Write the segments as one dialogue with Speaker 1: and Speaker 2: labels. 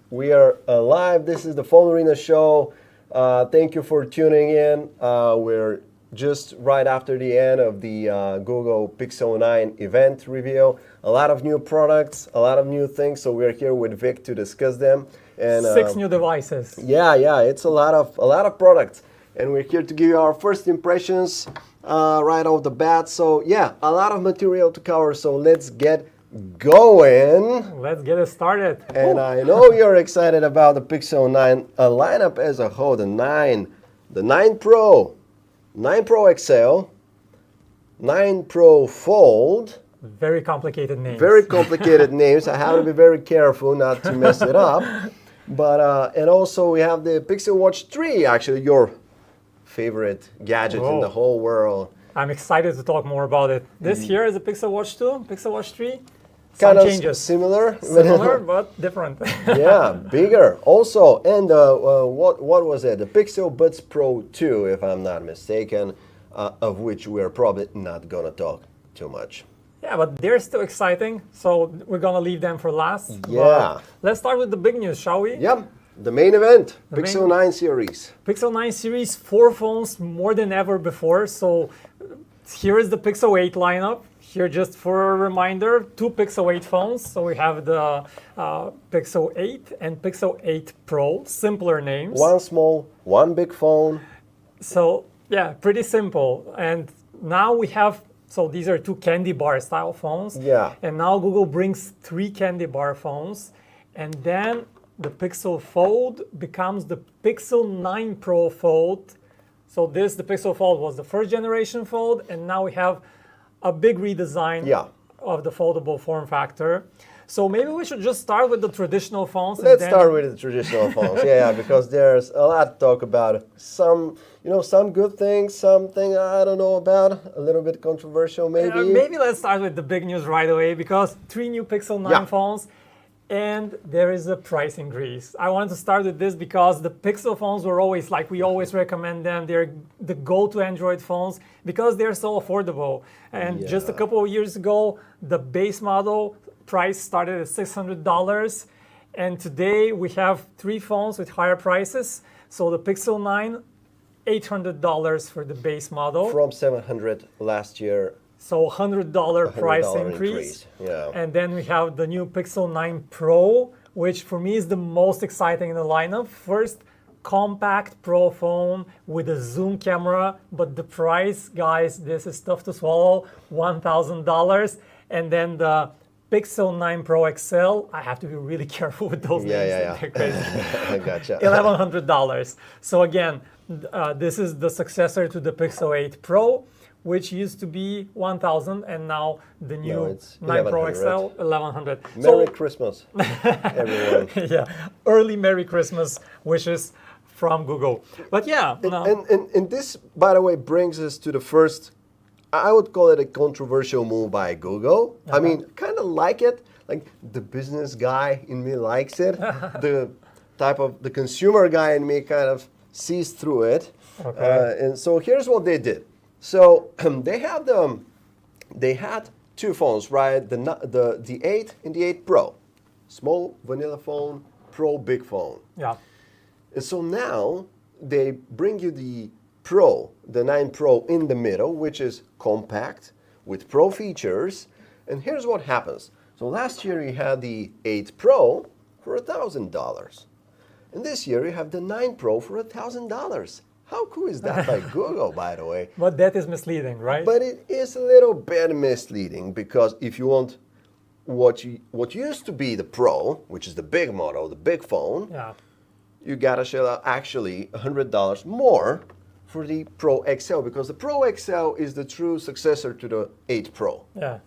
Speaker 1: We are live. This is the PhoneArena Show. Thank you for tuning in. We're just right after the end of the Google Pixel 9 event review. A lot of new products, a lot of new things. So we're here with Vic to discuss them. And
Speaker 2: 6 new devices.
Speaker 1: Yeah, it's a lot of products, and we're here to give you our first impressions right off the bat. So yeah, a lot of material to cover. So let's get going.
Speaker 2: Let's get it started.
Speaker 1: And I know you're excited about the Pixel 9 lineup as a whole. The 9 Pro, 9 Pro XL, 9 Pro Fold.
Speaker 2: Very complicated names.
Speaker 1: Very complicated names. I have to be very careful not to mess it up. But and also we have the Pixel Watch 3, actually your favorite gadget in the whole world.
Speaker 2: I'm excited to talk more about it. This here is a Pixel Watch 2, Pixel Watch 3.
Speaker 1: Kind of
Speaker 2: changes.
Speaker 1: Similar,
Speaker 2: but different.
Speaker 1: Yeah, bigger. Also, and what was it? The Pixel Buds Pro 2, if I'm not mistaken, of which we're probably not gonna talk too much.
Speaker 2: Yeah, but they're still exciting, so we're gonna leave them for last.
Speaker 1: Yeah.
Speaker 2: But let's start with the big news, shall we?
Speaker 1: Yep. The main event, Pixel 9 series.
Speaker 2: Pixel 9 series, 4 phones more than ever before. So here is the Pixel 8 lineup. Here, just for a reminder, 2 Pixel 8 phones. So we have the Pixel 8 and Pixel 8 Pro, simpler names.
Speaker 1: One small, one big phone.
Speaker 2: So yeah, pretty simple. And now we have, so these are 2 candy bar style phones.
Speaker 1: Yeah.
Speaker 2: And now Google brings 3 candy bar phones. And then the Pixel Fold becomes the Pixel 9 Pro Fold. So the Pixel Fold was the first generation Fold, and now we have a big redesign of the foldable form factor. So maybe we should just start with the traditional phones.
Speaker 1: Let's start with the traditional phones. Yeah, because there's a lot to talk about. Some good things, something I don't know about, a little bit controversial maybe.
Speaker 2: Maybe let's start with the big news right away, because 3 new Pixel 9 phones, and there is a price increase. I wanted to start with this because the Pixel phones were always, like we always recommend them, they're the go-to Android phones because they're so affordable. And just a couple of years ago, the base model price started at $600. And today we have 3 phones with higher prices. So the Pixel 9, $800 for the base model.
Speaker 1: From $700 last year.
Speaker 2: So $100 price increase.
Speaker 1: Yeah.
Speaker 2: And then we have the new Pixel 9 Pro, which for me is the most exciting in the lineup. First, compact Pro phone with a zoom camera, but the price, guys, this is tough to swallow, $1,000. And then the Pixel 9 Pro XL, I have to be really careful with those names.
Speaker 1: Yeah. I gotcha.
Speaker 2: $1,100. So again, this is the successor to the Pixel 8 Pro, which used to be $1,000, and now the new 9 Pro XL, $1,100.
Speaker 1: Merry Christmas, everyone.
Speaker 2: Yeah, early Merry Christmas wishes from Google. But yeah.
Speaker 1: And this, by the way, brings us to the first, I would call it a controversial move by Google. I mean, kind of like it. Like the business guy in me likes it. The consumer guy in me kind of sees through it. And so here's what they did. So they had 2 phones, right? The 8 and the 8 Pro, small vanilla phone, Pro big phone.
Speaker 2: Yeah.
Speaker 1: And so now they bring you the Pro, the 9 Pro in the middle, which is compact with Pro features. And here's what happens. So last year you had the 8 Pro for $1,000, and this year you have the 9 Pro for $1,000. How cool is that by Google, by the way?
Speaker 2: But that is misleading, right?
Speaker 1: But it is a little bit misleading, because if you want what used to be the Pro, which is the big model, the big phone, you gotta shell out actually $100 more for the Pro XL, because the Pro XL is the true successor to the 8 Pro.
Speaker 2: Yeah.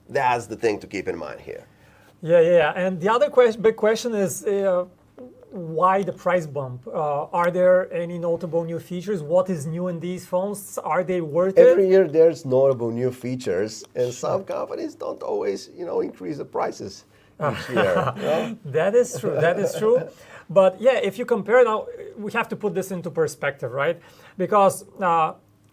Speaker 1: That's the thing to keep in mind here.
Speaker 2: Yeah. And the other big question is, why the price bump? Are there any notable new features? What is new in these phones? Are they worth it?
Speaker 1: Every year there's notable new features, and some companies don't always, increase the prices each year.
Speaker 2: That is true. But yeah, if you compare now, we have to put this into perspective, right? Because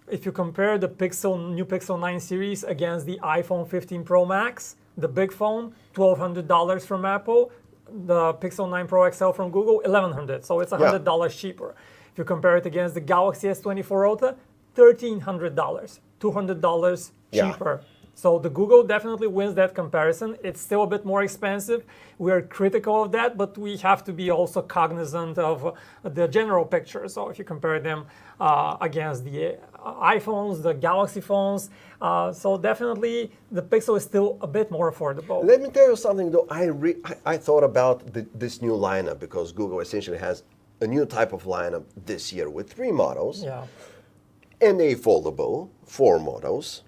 Speaker 2: if you compare the new Pixel 9 series against the iPhone 15 Pro Max, the big phone, $1,200 from Apple, the Pixel 9 Pro XL from Google, $1,100, so it's $100 cheaper. If you compare it against the Galaxy S24 Ultra, $1,300, $200 cheaper. So the Google definitely wins that comparison. It's still a bit more expensive. We are critical of that, but we have to be also cognizant of the general picture. So if you compare them against the iPhones, the Galaxy phones, so definitely the Pixel is still a bit more affordable.
Speaker 1: Let me tell you something though. I thought about this new lineup because Google essentially has a new type of lineup this year with 3 models and a foldable 4 models.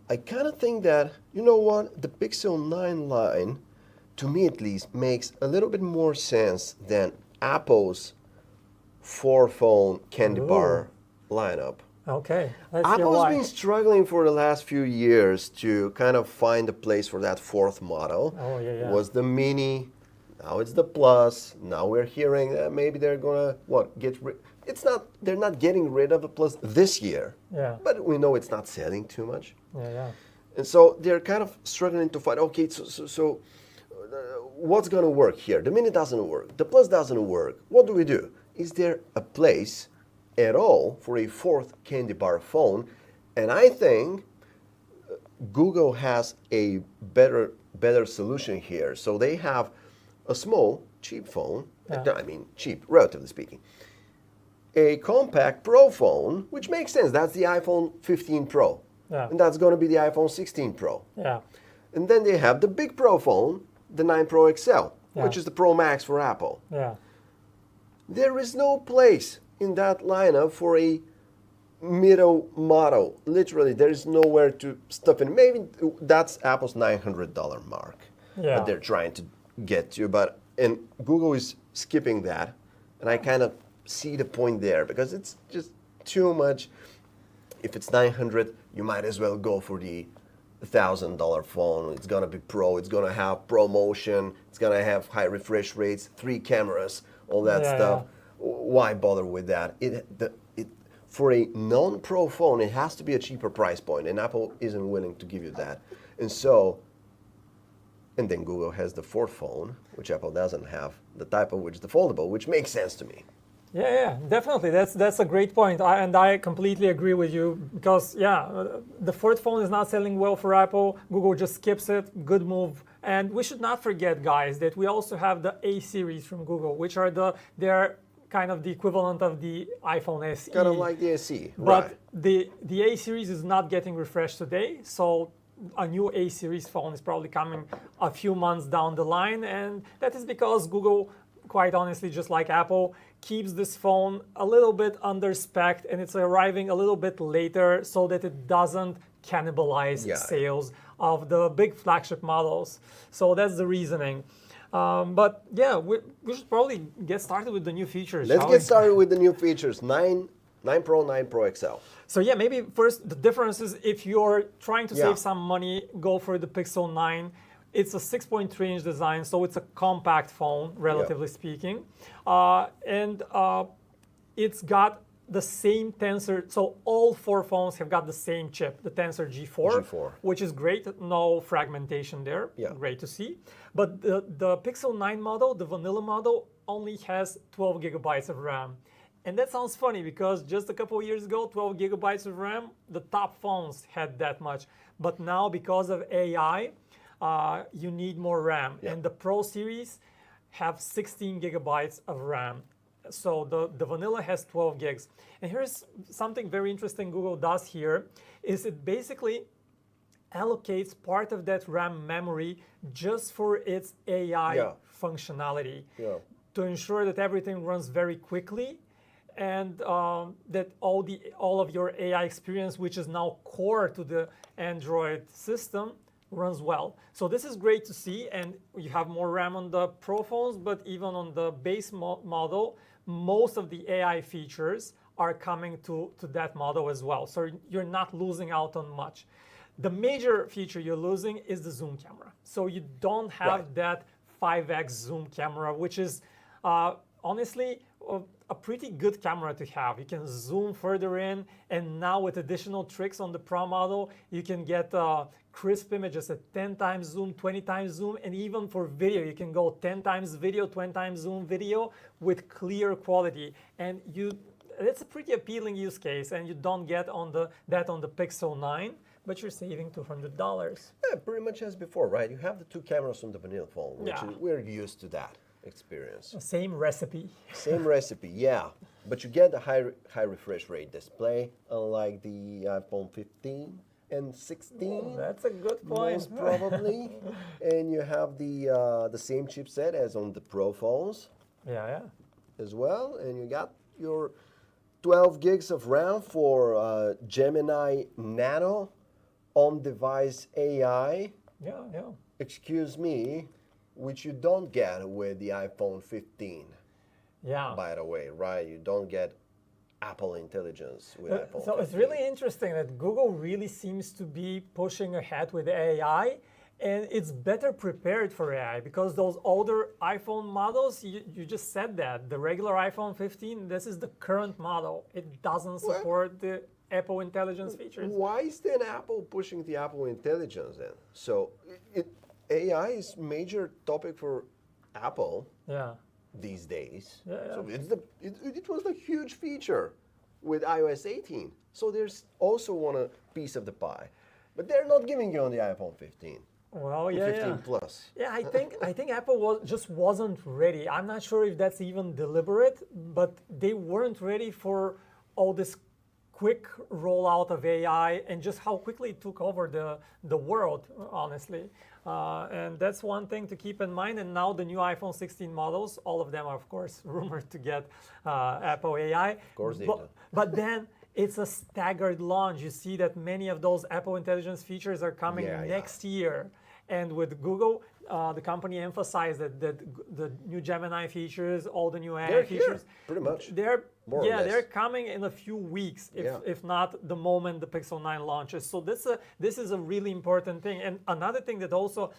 Speaker 1: I kind of think that, you know what, the Pixel 9 line, to me at least, makes a little bit more sense than Apple's 4-phone candy bar lineup.
Speaker 2: Okay, let's hear
Speaker 1: Apple's
Speaker 2: why.
Speaker 1: been struggling for the last few years to kind of find a place for that 4th model. It was the Mini, now it's the Plus. Now we're hearing that maybe they're gonna get rid. It's not. They're not getting rid of the Plus this year. But we know it's not selling too much. And so they're kind of struggling to find. Okay, so what's gonna work here? The Mini doesn't work. The Plus doesn't work. What do we do? Is there a place at all for a 4th candy bar phone? And I think Google has a better solution here. So they have a small, cheap phone. I mean, cheap, relatively speaking. A compact Pro phone, which makes sense. That's the iPhone 15 Pro. And that's going to be the iPhone 16 Pro. And then they have the big Pro phone, the 9 Pro XL, which is the Pro Max for Apple. There is no place in that lineup for a middle model. Literally, there is nowhere to stuff in. Maybe that's Apple's $900 mark that they're trying to get to. And Google is skipping that. And I kind of see the point there because it's just too much. If it's $900, you might as well go for the $1,000 phone. It's gonna be Pro. It's gonna have Pro Motion. It's gonna have high refresh rates, 3 cameras, all that stuff. Why bother with that? For a non-Pro phone, it has to be a cheaper price point, and Apple isn't willing to give you that. And then Google has the 4th phone, which Apple doesn't have, the type of which is the foldable, which makes sense to me.
Speaker 2: Definitely. That's a great point, and I completely agree with you because the 4th phone is not selling well for Apple. Google just skips it. Good move. And we should not forget, guys, that we also have the A series from Google, which are they're kind of the equivalent of the iPhone SE.
Speaker 1: Kind of like the SE,
Speaker 2: but the A series is not getting refreshed today, so a new A series phone is probably coming a few months down the line, and that is because Google, quite honestly, just like Apple, keeps this phone a little bit under spec and it's arriving a little bit later so that it doesn't cannibalize sales of the big flagship models. So that's the reasoning. But we should probably get started with the new features.
Speaker 1: Let's get started with the new features. 9 Pro, 9 Pro XL.
Speaker 2: So maybe first the difference is if you're trying to save some money, go for the Pixel 9. It's a 6.3-inch design, so it's a compact phone, relatively speaking. And it's got the same Tensor, so all 4 phones have got the same chip, the Tensor G4, which is great. No fragmentation there, great to see. But the Pixel 9 model, the vanilla model, only has 12 gigabytes of RAM. And that sounds funny because just a couple of years ago, 12 gigabytes of RAM, the top phones had that much. But now, because of AI, you need more RAM. And the Pro series have 16 gigabytes of RAM. So the vanilla has 12 gigs. And here's something very interesting Google does here, is it basically allocates part of that RAM memory just for its AI functionality to ensure that everything runs very quickly and that all of your AI experience, which is now core to the Android system, runs well. So this is great to see, and you have more RAM on the Pro phones, but even on the base model, most of the AI features are coming to that model as well. So you're not losing out on much. The major feature you're losing is the zoom camera. So you don't have that 5x zoom camera, which is honestly, a pretty good camera to have. You can zoom further in, and now with additional tricks on the Pro model, you can get crisp images at 10 times zoom, 20 times zoom, and even for video, you can go 10 times video, 20 times zoom video with clear quality. And it's a pretty appealing use case, and you don't get that on the Pixel 9, but you're saving $200.
Speaker 1: Yeah, pretty much as before, right? You have the two cameras on the vanilla phone, which
Speaker 2: Yeah.
Speaker 1: we're used to that experience.
Speaker 2: Same recipe.
Speaker 1: Same recipe, yeah. But you get a high refresh rate display, unlike the iPhone 15 and 16.
Speaker 2: That's a good point.
Speaker 1: Most probably. And you have the same chipset as on the Pro phones
Speaker 2: Yeah.
Speaker 1: as well. And you got your 12 gigs of RAM for Gemini Nano on-device AI.
Speaker 2: Yeah.
Speaker 1: Excuse me, which you don't get with the iPhone 15.
Speaker 2: Yeah.
Speaker 1: By the way, right? You don't get Apple Intelligence with iPhone.
Speaker 2: So it's
Speaker 1: 15.
Speaker 2: really interesting that Google really seems to be pushing ahead with AI, and it's better prepared for AI because those older iPhone models, you just said that, the regular iPhone 15, this is the current model. It doesn't support the Apple Intelligence features.
Speaker 1: Why is then Apple pushing the Apple Intelligence then? So AI is major topic for Apple
Speaker 2: Yeah.
Speaker 1: these days.
Speaker 2: Yeah.
Speaker 1: So it was a huge feature with iOS 18. So there's also one piece of the pie. But they're not giving you on the iPhone 15.
Speaker 2: Well,
Speaker 1: 15 Plus.
Speaker 2: Yeah, I think Apple just wasn't ready. I'm not sure if that's even deliberate, but they weren't ready for all this quick rollout of AI and just how quickly it took over the world, honestly. And that's one thing to keep in mind. And now the new iPhone 16 models, all of them are, of course, rumored to get Apple AI.
Speaker 1: Of course they
Speaker 2: but,
Speaker 1: do.
Speaker 2: But then it's a staggered launch. You see that many of those Apple Intelligence features are coming next year. And with Google, the company emphasized that the new Gemini features, all the new AI
Speaker 1: They're
Speaker 2: features,
Speaker 1: here, pretty much.
Speaker 2: They're
Speaker 1: More or less.
Speaker 2: they're coming in a few weeks, if not the moment the Pixel 9 launches. So this is a really important thing. And another thing that also,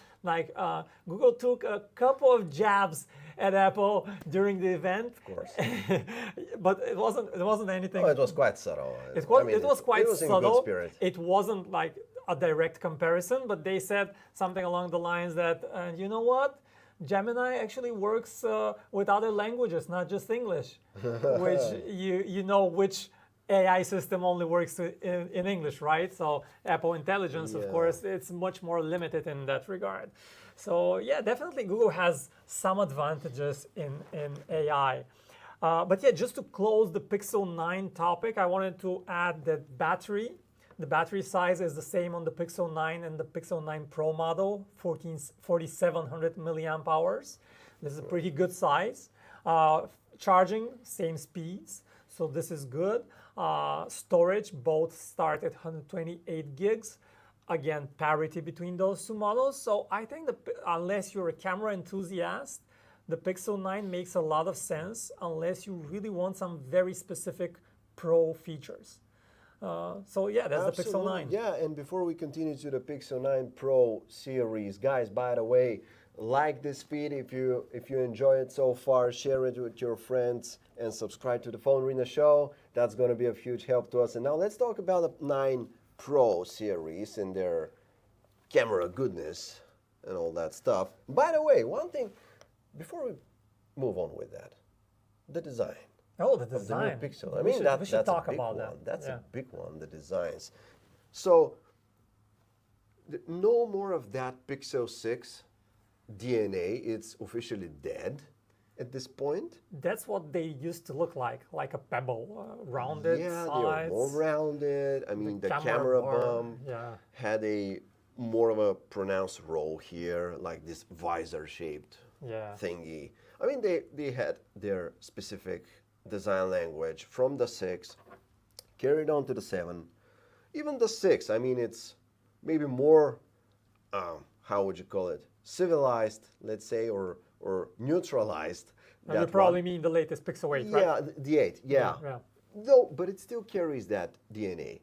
Speaker 2: Google took a couple of jabs at Apple during the event.
Speaker 1: Of course.
Speaker 2: But it wasn't anything.
Speaker 1: Oh, it was quite subtle.
Speaker 2: It was quite
Speaker 1: it was
Speaker 2: subtle.
Speaker 1: in good spirit.
Speaker 2: It wasn't like a direct comparison, but they said something along the lines that, you know what? Gemini actually works with other languages, not just English, which you know which AI system only works in English, right? So Apple Intelligence, of course, it's much more limited in that regard. So yeah, definitely Google has some advantages in AI. But yeah, just to close the Pixel 9 topic, I wanted to add that the battery size is the same on the Pixel 9 and the Pixel 9 Pro model, 4,700 milliamp hours. This is a pretty good size. Charging, same speeds, so this is good. Storage, both start at 128 gigs. Again, parity between those two models. So I think unless you're a camera enthusiast, the Pixel 9 makes a lot of sense unless you really want some very specific Pro features. So yeah, that's the Pixel 9.
Speaker 1: Yeah, and before we continue to the Pixel 9 Pro series, guys, by the way, like this feed if you enjoy it so far, share it with your friends, and subscribe to the PhoneArena Show. That's going to be of huge help to us. And now let's talk about the 9 Pro series and their camera goodness and all that stuff. By the way, one thing, before we move on with that, the design.
Speaker 2: Oh, the design.
Speaker 1: Of the new Pixel. I mean, that's
Speaker 2: talk
Speaker 1: a big
Speaker 2: about
Speaker 1: one.
Speaker 2: that.
Speaker 1: That's a big one, the designs. So, no more of that Pixel 6 DNA. It's officially dead at this point.
Speaker 2: That's what they used to look like a pebble, rounded
Speaker 1: Yeah,
Speaker 2: sides.
Speaker 1: they were more rounded. I mean, the camera bump had a more of a pronounced roll here, like this visor-shaped thingy. I mean, they had their specific design language from the 6, carried on to the 7. Even the 6, I mean, it's maybe more, how would you call it, civilized, let's say, or neutralized.
Speaker 2: You probably mean the latest Pixel 8, right?
Speaker 1: Yeah, the 8, yeah. Though, but it still carries that DNA.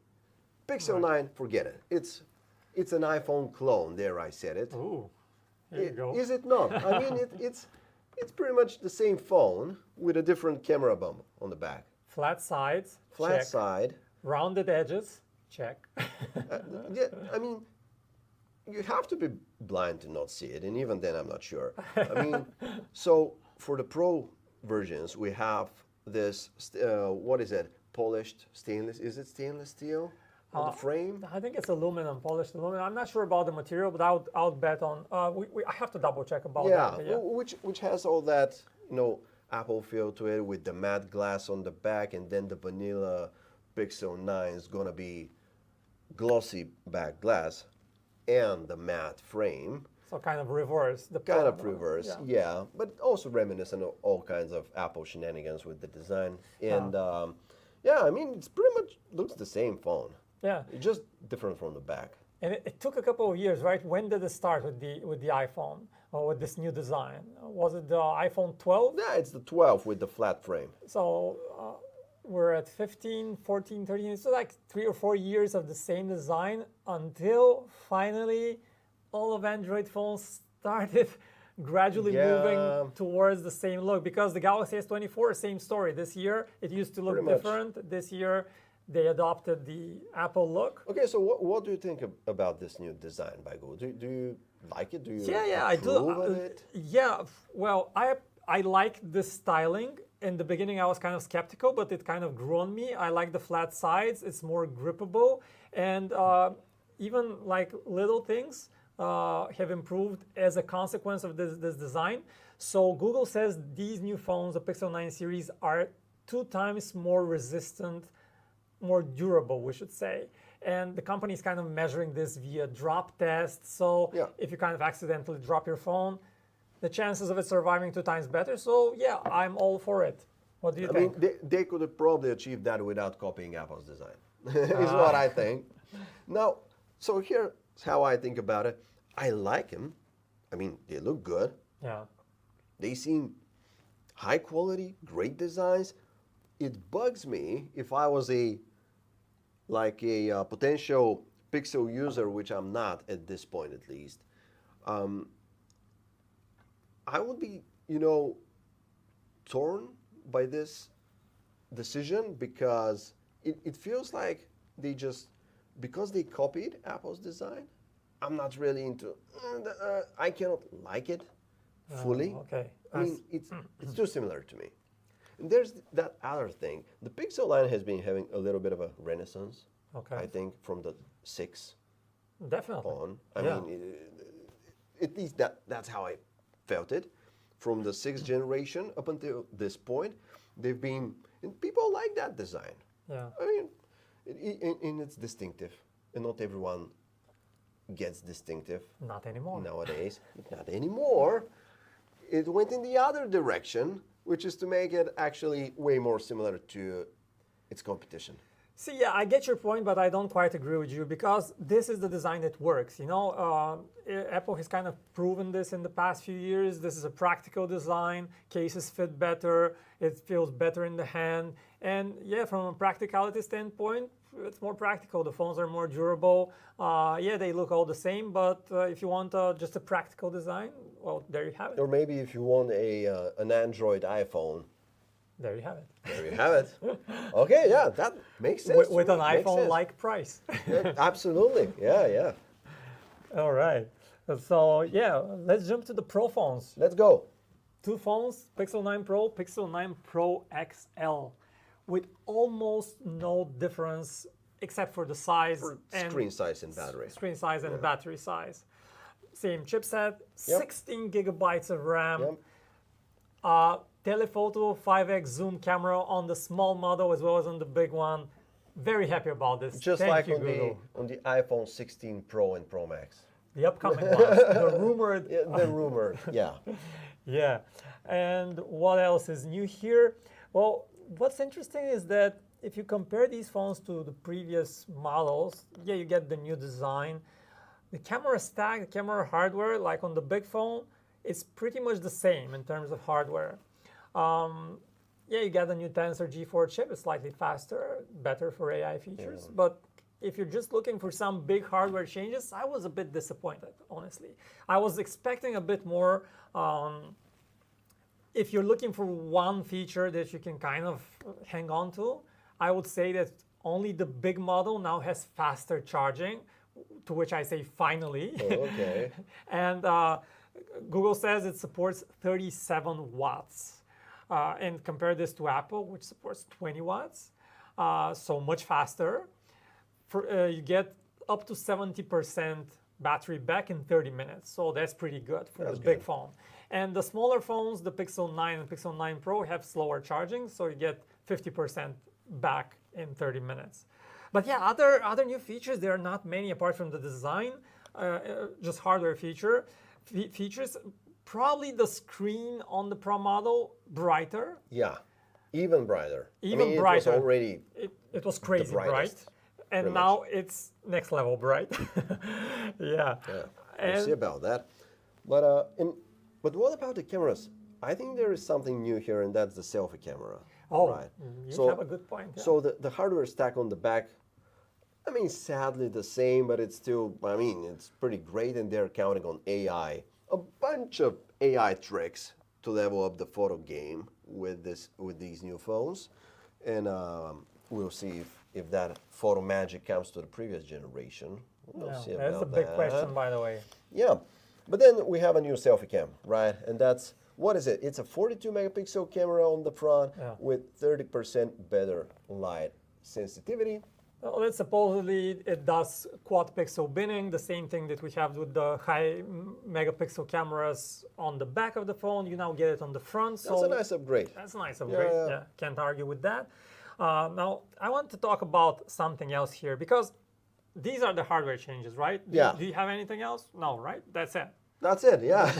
Speaker 1: Pixel 9, forget it. It's an iPhone clone, there I said it.
Speaker 2: Ooh, there you go.
Speaker 1: Is it not? I mean, it's pretty much the same phone with a different camera bump on the back.
Speaker 2: Flat sides,
Speaker 1: Flat
Speaker 2: check.
Speaker 1: side.
Speaker 2: Rounded edges, check.
Speaker 1: Yeah, I mean, you have to be blind to not see it, and even then, I'm not sure. I mean, so for the Pro versions, we have this, what is it? Polished stainless, is it stainless steel on the frame?
Speaker 2: I think it's aluminum, polished aluminum. I'm not sure about the material, but I would bet on. I have to double check about that.
Speaker 1: Yeah, which has all that, Apple feel to it with the matte glass on the back, and then the vanilla Pixel 9 is gonna be glossy back glass and the matte frame.
Speaker 2: So kind of reverse.
Speaker 1: Kind of reverse, yeah, but also reminiscent of all kinds of Apple shenanigans with the design. And yeah, I mean, it's pretty much looks the same phone.
Speaker 2: Yeah.
Speaker 1: It's just different from the back.
Speaker 2: And it took a couple of years, right? When did it start with the iPhone or with this new design? Was it the iPhone 12?
Speaker 1: Yeah, it's the 12 with the flat frame.
Speaker 2: So we're at 15, 14, 13. So like 3 or 4 years of the same design until finally all of Android phones started gradually moving towards the same look. Because the Galaxy S24, same story. This year it used to look
Speaker 1: Pretty much.
Speaker 2: different. This year they adopted the Apple look.
Speaker 1: Okay, so what do you think about this new design by Google? Do you like it? Do you
Speaker 2: I do.
Speaker 1: approve of it?
Speaker 2: Yeah, well, I like the styling. In the beginning, I was kind of skeptical, but it kind of grew on me. I like the flat sides. It's more grippable. And even like little things have improved as a consequence of this design. So Google says these new phones, the Pixel 9 series, are 2 times more resistant, more durable, we should say. And the company is kind of measuring this via drop tests. So if you kind of accidentally drop your phone, the chances of it surviving 2 times better. So yeah, I'm all for it. What do you think?
Speaker 1: I mean, they could have probably achieved that without copying Apple's design, is what I think. Now, so here's how I think about it. I like them. I mean, they look good.
Speaker 2: Yeah.
Speaker 1: They seem high quality, great designs. It bugs me if I was a potential Pixel user, which I'm not at this point at least. I would be, torn by this decision because it feels like because they copied Apple's design, I'm not really into, I cannot like it fully.
Speaker 2: Okay.
Speaker 1: I mean, it's too similar to me. And there's that other thing. The Pixel line has been having a little bit of a renaissance, I think, from the 6
Speaker 2: Definitely.
Speaker 1: on. I mean, at least that's how I felt it. From the 6th generation up until this point, they've been, and people like that design.
Speaker 2: Yeah.
Speaker 1: I mean, and it's distinctive, and not everyone gets distinctive.
Speaker 2: Not anymore.
Speaker 1: Nowadays, not anymore. It went in the other direction, which is to make it actually way more similar to its competition.
Speaker 2: See, yeah, I get your point, but I don't quite agree with you because this is the design that works. Apple has kind of proven this in the past few years. This is a practical design. Cases fit better. It feels better in the hand. And yeah, from a practicality standpoint, it's more practical. The phones are more durable. They look all the same, but if you want just a practical design, well, there you have it.
Speaker 1: Or maybe if you want an Android iPhone,
Speaker 2: there you have it.
Speaker 1: there you have it. Okay, yeah, that makes sense.
Speaker 2: With an iPhone-like price.
Speaker 1: Absolutely, yeah.
Speaker 2: All right. So yeah, let's jump to the Pro phones.
Speaker 1: Let's go.
Speaker 2: 2 phones, Pixel 9 Pro, Pixel 9 Pro XL, with almost no difference except for the size and
Speaker 1: screen size and battery.
Speaker 2: Screen size and battery size. Same chipset, 16 gigabytes of RAM. Telephoto 5x zoom camera on the small model as well as on the big one. Very happy about this.
Speaker 1: Just
Speaker 2: Thank
Speaker 1: like
Speaker 2: you,
Speaker 1: on the iPhone 16 Pro and Pro Max.
Speaker 2: The upcoming ones, the rumored.
Speaker 1: Yeah, the rumored, yeah.
Speaker 2: Yeah. And what else is new here? Well, what's interesting is that if you compare these phones to the previous models, you get the new design. The camera stack, the camera hardware, like on the big phone, it's pretty much the same in terms of hardware. You get the new Tensor G4 chip. It's slightly faster, better for AI features. But if you're just looking for some big hardware changes, I was a bit disappointed, honestly. I was expecting a bit more if you're looking for one feature that you can kind of hang on to, I would say that only the big model now has faster charging, to which I say finally.
Speaker 1: Oh, okay.
Speaker 2: And Google says it supports 37 watts. And compare this to Apple, which supports 20 watts, so much faster. You get up to 70% battery back in 30 minutes, so that's pretty good for a big phone. And the smaller phones, the Pixel 9 and Pixel 9 Pro, have slower charging, so you get 50% back in 30 minutes. But yeah, other new features, there are not many apart from the design, just hardware features. Probably the screen on the Pro model brighter.
Speaker 1: Yeah, even brighter.
Speaker 2: Even brighter.
Speaker 1: It was already
Speaker 2: it was crazy bright, and now it's next level bright. Yeah.
Speaker 1: We'll see about that. But what about the cameras? I think there is something new here, and that's the selfie camera.
Speaker 2: Oh,
Speaker 1: right.
Speaker 2: You have a good point. Yeah.
Speaker 1: So the hardware stack on the back, I mean, sadly the same, but it's still, I mean, it's pretty great, and they're counting on AI. A bunch of AI tricks to level up the photo game with these new phones, and we'll see if that photo magic comes to the previous generation. We'll see about
Speaker 2: that's a big question, by the way.
Speaker 1: Yeah, but then we have a new selfie cam, right? And that's, what is it? It's a 42 megapixel camera on the front with 30% better light sensitivity.
Speaker 2: Well, it supposedly it does quad pixel binning, the same thing that we have with the high megapixel cameras on the back of the phone. You now get it on the front.
Speaker 1: That's a nice upgrade.
Speaker 2: That's a nice upgrade. Yeah. Can't argue with that. Now, I want to talk about something else here because these are the hardware changes, right?
Speaker 1: Yeah.
Speaker 2: Do you have anything else? No, right? That's it.
Speaker 1: That's it, yeah.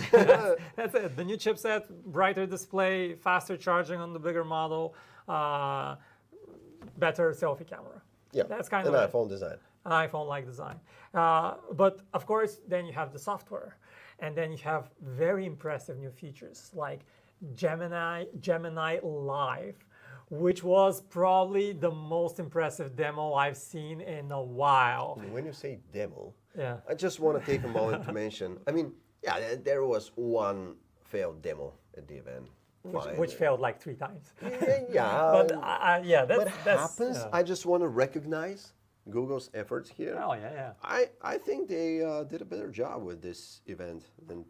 Speaker 2: That's it. The new chipset, brighter display, faster charging on the bigger model, better selfie camera.
Speaker 1: Yeah,
Speaker 2: that's kind
Speaker 1: of
Speaker 2: an
Speaker 1: iPhone design.
Speaker 2: An iPhone-like design. But of course, then you have the software, and then you have very impressive new features like Gemini Live, which was probably the most impressive demo I've seen in a while.
Speaker 1: When you say demo,
Speaker 2: yeah,
Speaker 1: I just want to take a moment to mention. I mean, yeah, there was one failed demo at the event.
Speaker 2: Which failed like 3 times.
Speaker 1: Yeah.
Speaker 2: But that's
Speaker 1: what happens, I just want to recognize Google's efforts here.
Speaker 2: Oh, yeah.
Speaker 1: I think they did a better job with this event than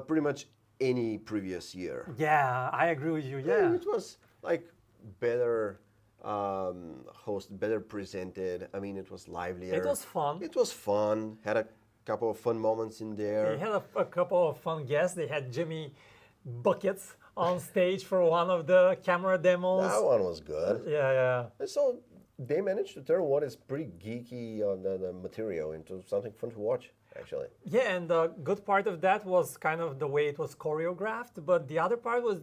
Speaker 1: pretty much any previous year.
Speaker 2: Yeah, I agree with you, yeah.
Speaker 1: It was like better better presented. I mean, it was livelier.
Speaker 2: It was fun.
Speaker 1: It was fun. Had a couple of fun moments in there.
Speaker 2: They had a couple of fun guests. They had Jimmy Buckets on stage for one of the camera demos.
Speaker 1: That one was good.
Speaker 2: Yeah.
Speaker 1: And so they managed to turn what is pretty geeky on the material into something fun to watch, actually.
Speaker 2: Yeah, and the good part of that was kind of the way it was choreographed, but the other part was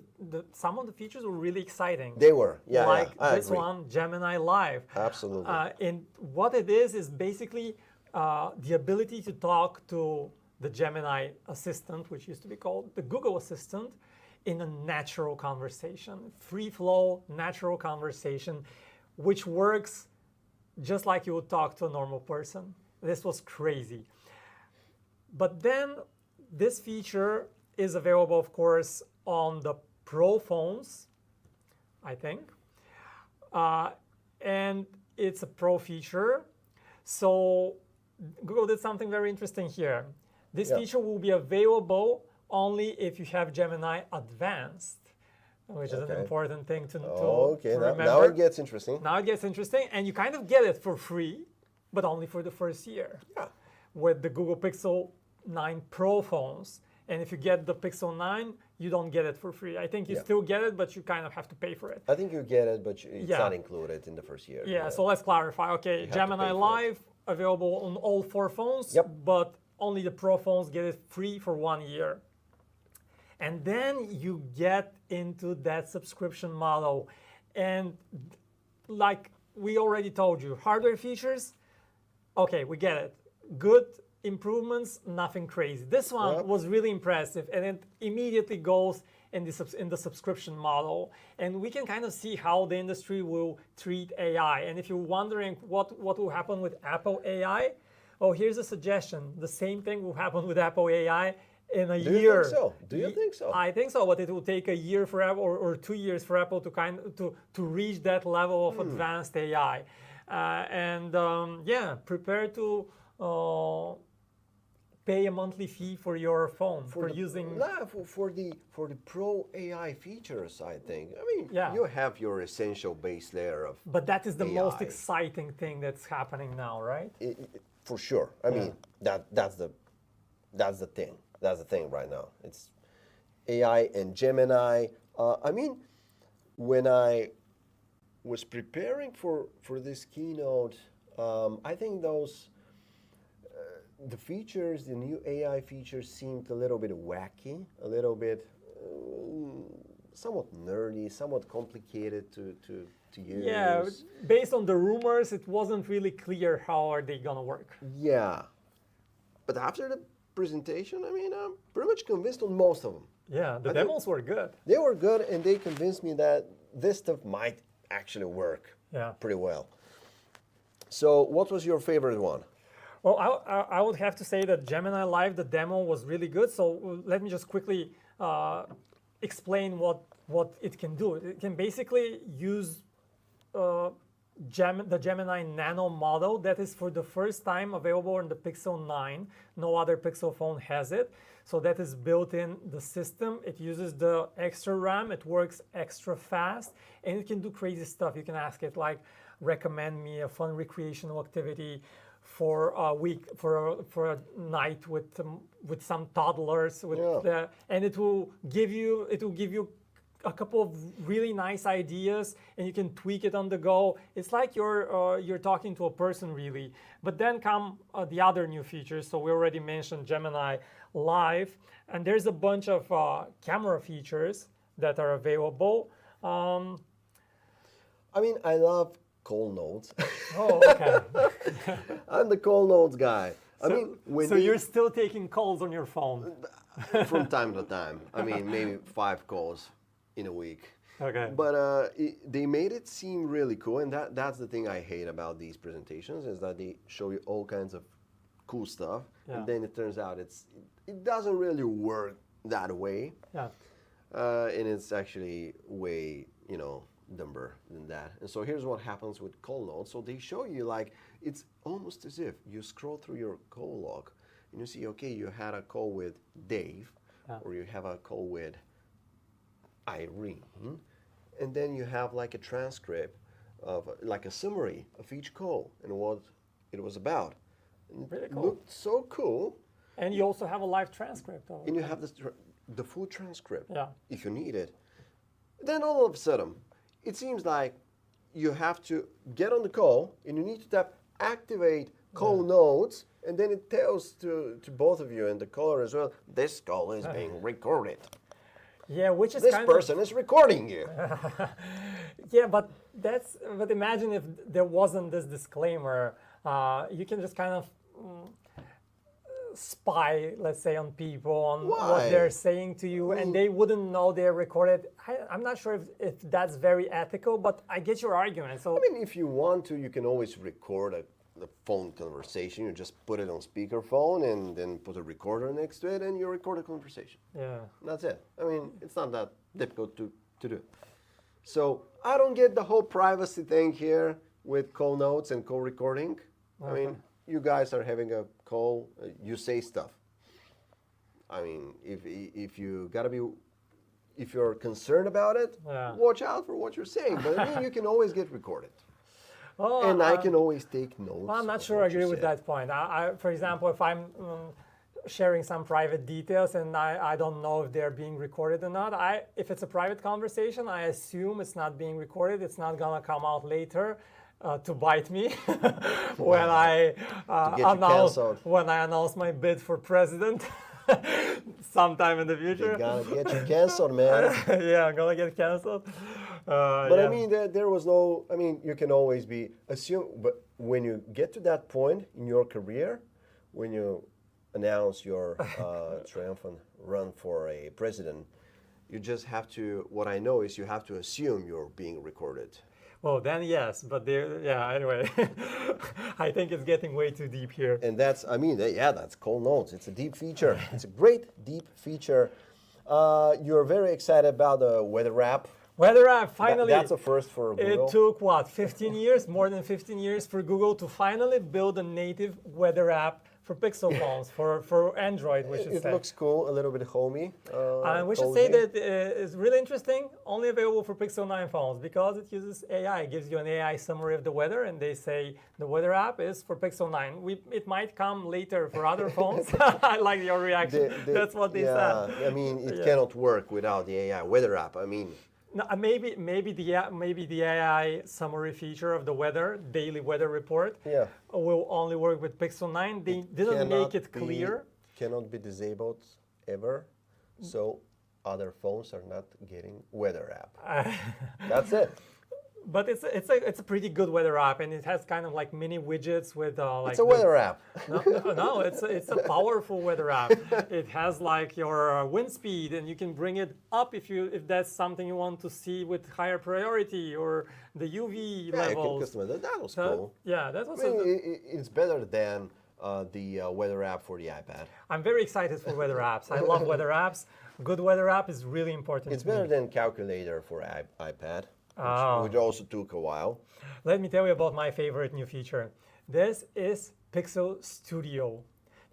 Speaker 2: some of the features were really exciting.
Speaker 1: They were, yeah.
Speaker 2: Like
Speaker 1: I
Speaker 2: this
Speaker 1: agree.
Speaker 2: one, Gemini Live.
Speaker 1: Absolutely.
Speaker 2: And what it is basically the ability to talk to the Gemini assistant, which used to be called the Google Assistant, in a natural conversation, free flow, natural conversation, which works just like you would talk to a normal person. This was crazy. But then this feature is available, of course, on the Pro phones, I think. And it's a Pro feature. So Google did something very interesting here. This feature will be available only if you have Gemini Advanced, which is an important thing to remember.
Speaker 1: Now it gets interesting.
Speaker 2: Now it gets interesting, and you kind of get it for free, but only for the first year.
Speaker 1: Yeah.
Speaker 2: With the Google Pixel 9 Pro phones. And if you get the Pixel 9, you don't get it for free. I think you still get it, but you kind of have to pay for it.
Speaker 1: I think you get it, but it's not included in the first year.
Speaker 2: Yeah, so let's clarify. Okay, Gemini Live, available on all 4 phones, but only the Pro phones get it free for 1 year. And then you get into that subscription model. And like we already told you, hardware features, okay, we get it. Good improvements, nothing crazy. This one was really impressive, and it immediately goes in the subscription model. And we can kind of see how the industry will treat AI. And if you're wondering what will happen with Apple AI, oh, here's a suggestion. The same thing will happen with Apple AI in a
Speaker 1: Do
Speaker 2: year.
Speaker 1: you think so? Do you think so?
Speaker 2: I think so, but it will take a year for Apple or 2 years for Apple to reach that level of advanced AI. Prepare to pay a monthly fee for your phone for using.
Speaker 1: For the pro AI features, I think. I mean,
Speaker 2: Yeah.
Speaker 1: you have your essential base layer of.
Speaker 2: But that is the most
Speaker 1: AI.
Speaker 2: exciting thing that's happening now, right?
Speaker 1: For sure. I mean, that's the thing. That's the thing right now. It's AI and Gemini. I mean, when I was preparing for this keynote, I think the features, the new AI features, seemed a little bit wacky, a little bit somewhat nerdy, somewhat complicated to use.
Speaker 2: Yeah, based on the rumors, it wasn't really clear how are they gonna work.
Speaker 1: Yeah. But after the presentation, I mean, I'm pretty much convinced on most of them.
Speaker 2: Yeah, the demos were good.
Speaker 1: They were good, and they convinced me that this stuff might actually work pretty well. So what was your favorite one?
Speaker 2: Well, I would have to say that Gemini Live, the demo was really good. So let me just quickly explain what it can do. It can basically use the Gemini Nano model that is for the first time available in the Pixel 9. No other Pixel phone has it. So that is built in the system. It uses the extra RAM. It works extra fast, and it can do crazy stuff. You can ask it like, recommend me a fun recreational activity for a week, for a night with some toddlers, and it will give you a couple of really nice ideas, and you can tweak it on the go. It's like you're talking to a person, really. But then come the other new features. So we already mentioned Gemini Live, and there's a bunch of camera features that are available.
Speaker 1: I mean, I love call notes.
Speaker 2: Oh, okay.
Speaker 1: I'm the call notes guy.
Speaker 2: So you're still taking calls on your phone?
Speaker 1: From time to time. I mean, maybe 5 calls in a week.
Speaker 2: Okay.
Speaker 1: But they made it seem really cool, and that's the thing I hate about these presentations, is that they show you all kinds of cool stuff, and then it turns out it doesn't really work that way.
Speaker 2: Yeah.
Speaker 1: And it's actually way, dumber than that. And so here's what happens with call notes. So they show you, like, it's almost as if you scroll through your call log and you see, okay, you had a call with Dave, or you have a call with Irene, and then you have like a transcript of, like a summary of each call and what it was about. And
Speaker 2: really
Speaker 1: it
Speaker 2: cool.
Speaker 1: looked so cool.
Speaker 2: And you also have a live transcript of it.
Speaker 1: And you have the full transcript if you need it. Then all of a sudden, it seems like you have to get on the call and you need to tap activate call notes, and then it tells to both of you and the caller as well, this call is being recorded.
Speaker 2: Yeah, which is
Speaker 1: this person is recording you.
Speaker 2: Yeah, but imagine if there wasn't this disclaimer. You can just kind of spy, let's say, on people, on what they're saying to you, and they wouldn't know they're recorded. I'm not sure if that's very ethical, but I get your argument. So
Speaker 1: I mean, if you want to, you can always record the phone conversation. You just put it on speakerphone and then put a recorder next to it, and you record a conversation.
Speaker 2: Yeah.
Speaker 1: That's it. I mean, it's not that difficult to do. So I don't get the whole privacy thing here with call notes and call recording. I mean, you guys are having a call, you say stuff. I mean, if you're concerned about it, watch out for what you're saying. But I mean, you can always get recorded. And I can always take notes.
Speaker 2: Well, I'm not sure I agree with that point. For example, if I'm sharing some private details and I don't know if they're being recorded or not, if it's a private conversation, I assume it's not being recorded. It's not going to come out later to bite me when I announce my bid for president sometime in the future.
Speaker 1: They're going to get you canceled, man.
Speaker 2: Yeah, I'm going to get canceled.
Speaker 1: But I mean, there was no, I mean, you can always but when you get to that point in your career, when you announce your triumphant run for a president, you just have to, what I know is you have to assume you're being recorded.
Speaker 2: Well, then yes, but yeah. Anyway, I think it's getting way too deep here.
Speaker 1: And that's, I mean, yeah, that's cool notes. It's a deep feature. It's a great deep feature. You're very excited about the weather app.
Speaker 2: Weather app, finally.
Speaker 1: That's a first for Google.
Speaker 2: It took what, 15 years, more than 15 years for Google to finally build a native weather app for Pixel phones, for Android, we should say.
Speaker 1: It looks cool, a little bit homey.
Speaker 2: We should say that it's really interesting, only available for Pixel 9 phones because it uses AI. It gives you an AI summary of the weather, and they say the weather app is for Pixel 9. It might come later for other phones. I like your reaction. That's what they said.
Speaker 1: I mean, it cannot work without the AI weather app. I mean,
Speaker 2: no, maybe the AI summary feature of the weather, daily weather report, will only work with Pixel 9. They didn't make it clear.
Speaker 1: Cannot be disabled ever, so other phones are not getting weather app. That's it.
Speaker 2: But it's a pretty good weather app, and it has kind of like mini widgets with like.
Speaker 1: It's a weather app.
Speaker 2: No, it's a powerful weather app. It has like your wind speed, and you can bring it up if that's something you want to see with higher priority, or the UV levels.
Speaker 1: You can customize that. That was cool.
Speaker 2: Yeah, that was.
Speaker 1: I mean, it's better than the weather app for the iPad.
Speaker 2: I'm very excited for weather apps. I love weather apps. Good weather app is really important.
Speaker 1: It's better than calculator for iPad. Which also took a while.
Speaker 2: Let me tell you about my favorite new feature. This is Pixel Studio.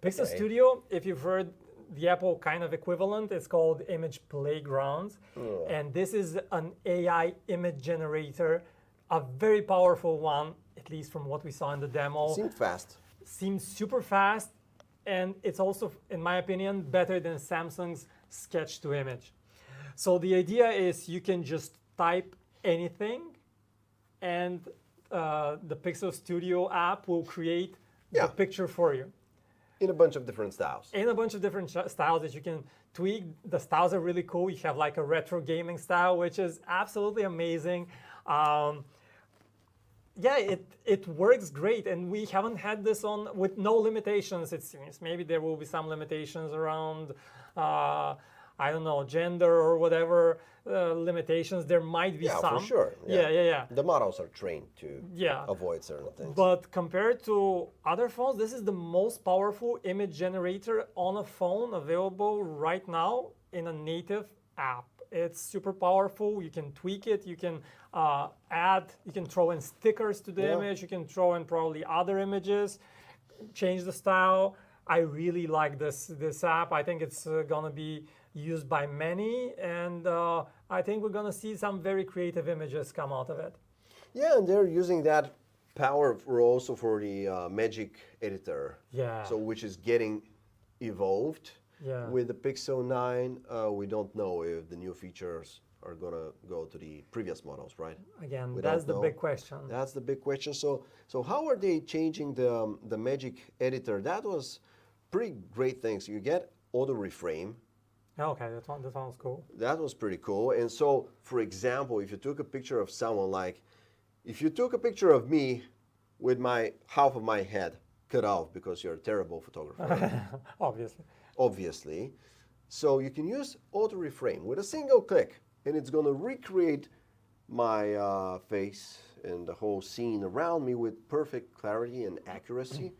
Speaker 2: Pixel Studio, if you've heard the Apple kind of equivalent, it's called Image Playground. And this is an AI image generator, a very powerful one, at least from what we saw in the demo.
Speaker 1: Seemed fast.
Speaker 2: Seems super fast. And it's also, in my opinion, better than Samsung's Sketch to Image. So the idea is you can just type anything, and the Pixel Studio app will create the picture for you.
Speaker 1: In a bunch of different styles.
Speaker 2: In a bunch of different styles that you can tweak. The styles are really cool. You have like a retro gaming style, which is absolutely amazing. It works great, and we haven't had this on with no limitations, it seems. Maybe there will be some limitations around I don't know, gender or whatever limitations. There might be some.
Speaker 1: Yeah, for sure.
Speaker 2: Yeah.
Speaker 1: The models are trained to avoid certain things.
Speaker 2: But compared to other phones, this is the most powerful image generator on a phone available right now in a native app. It's super powerful. You can tweak it. You can add. You can throw in stickers to the image. You can throw in probably other images. Change the style. I really like this app. I think it's gonna be used by many, and I think we're gonna see some very creative images come out of it.
Speaker 1: Yeah, and they're using that power also for the Magic Editor.
Speaker 2: Yeah.
Speaker 1: So which is getting evolved.
Speaker 2: Yeah.
Speaker 1: With the Pixel 9, we don't know if the new features are gonna go to the previous models, right?
Speaker 2: Again,
Speaker 1: We
Speaker 2: that's
Speaker 1: don't
Speaker 2: the
Speaker 1: know.
Speaker 2: big question.
Speaker 1: That's the big question. So how are they changing the Magic Editor? That was pretty great things. You get auto reframe.
Speaker 2: Okay, that sounds cool.
Speaker 1: That was pretty cool. And so, for example, if you took a picture of someone, like if you took a picture of me with my half of my head cut off because you're a terrible photographer,
Speaker 2: obviously.
Speaker 1: So you can use auto reframe with a single click, and it's going to recreate my face and the whole scene around me with perfect clarity and accuracy.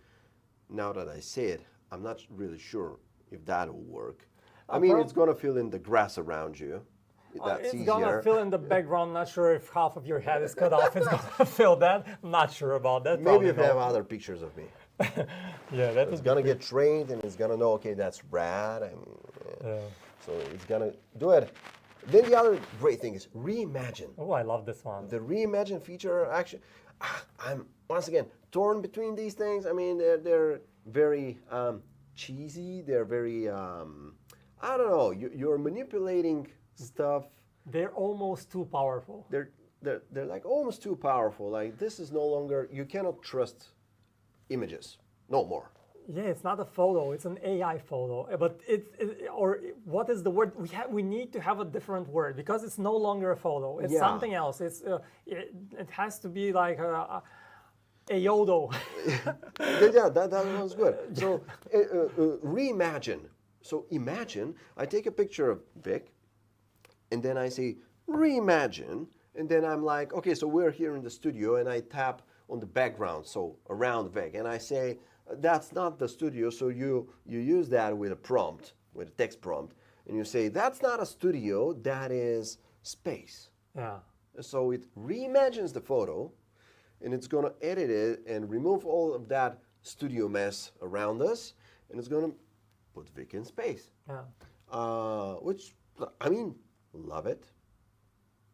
Speaker 1: Now that I say it, I'm not really sure if that'll work. I mean, it's going to fill in the grass around you. That's
Speaker 2: it's going to fill in the background. Not sure if half of your head is cut off. It's going to fill that. I'm not sure about that.
Speaker 1: Maybe if you have other pictures of me.
Speaker 2: It's
Speaker 1: going to get trained, and it's going to know, okay, that's rad. So it's going to do it. Then the other great thing is reimagine.
Speaker 2: Oh, I love this one.
Speaker 1: The reimagine feature, actually, I'm once again torn between these things. I mean, they're very cheesy. They're very, I don't know. You're manipulating stuff.
Speaker 2: They're almost too powerful.
Speaker 1: They're like almost too powerful. Like this is no longer. You cannot trust images no more.
Speaker 2: Yeah, it's not a photo; it's an AI photo. But or what is the word? We need to have a different word because it's no longer a photo. It's something else. It has to be like a Yodo.
Speaker 1: Yeah, that was good. So reimagine. So imagine I take a picture of Vic, and then I say reimagine, And then I'm like, okay, so we're here in the studio, and I tap on the background, so around Vec, and I say, that's not the studio, so you use that with a prompt, with a text prompt, and you say, that's not a studio, that is space.
Speaker 2: Yeah.
Speaker 1: So it reimagines the photo, and it's going to edit it and remove all of that studio mess around us, and it's going to put Vic in space.
Speaker 2: Yeah.
Speaker 1: Which, I mean, love it.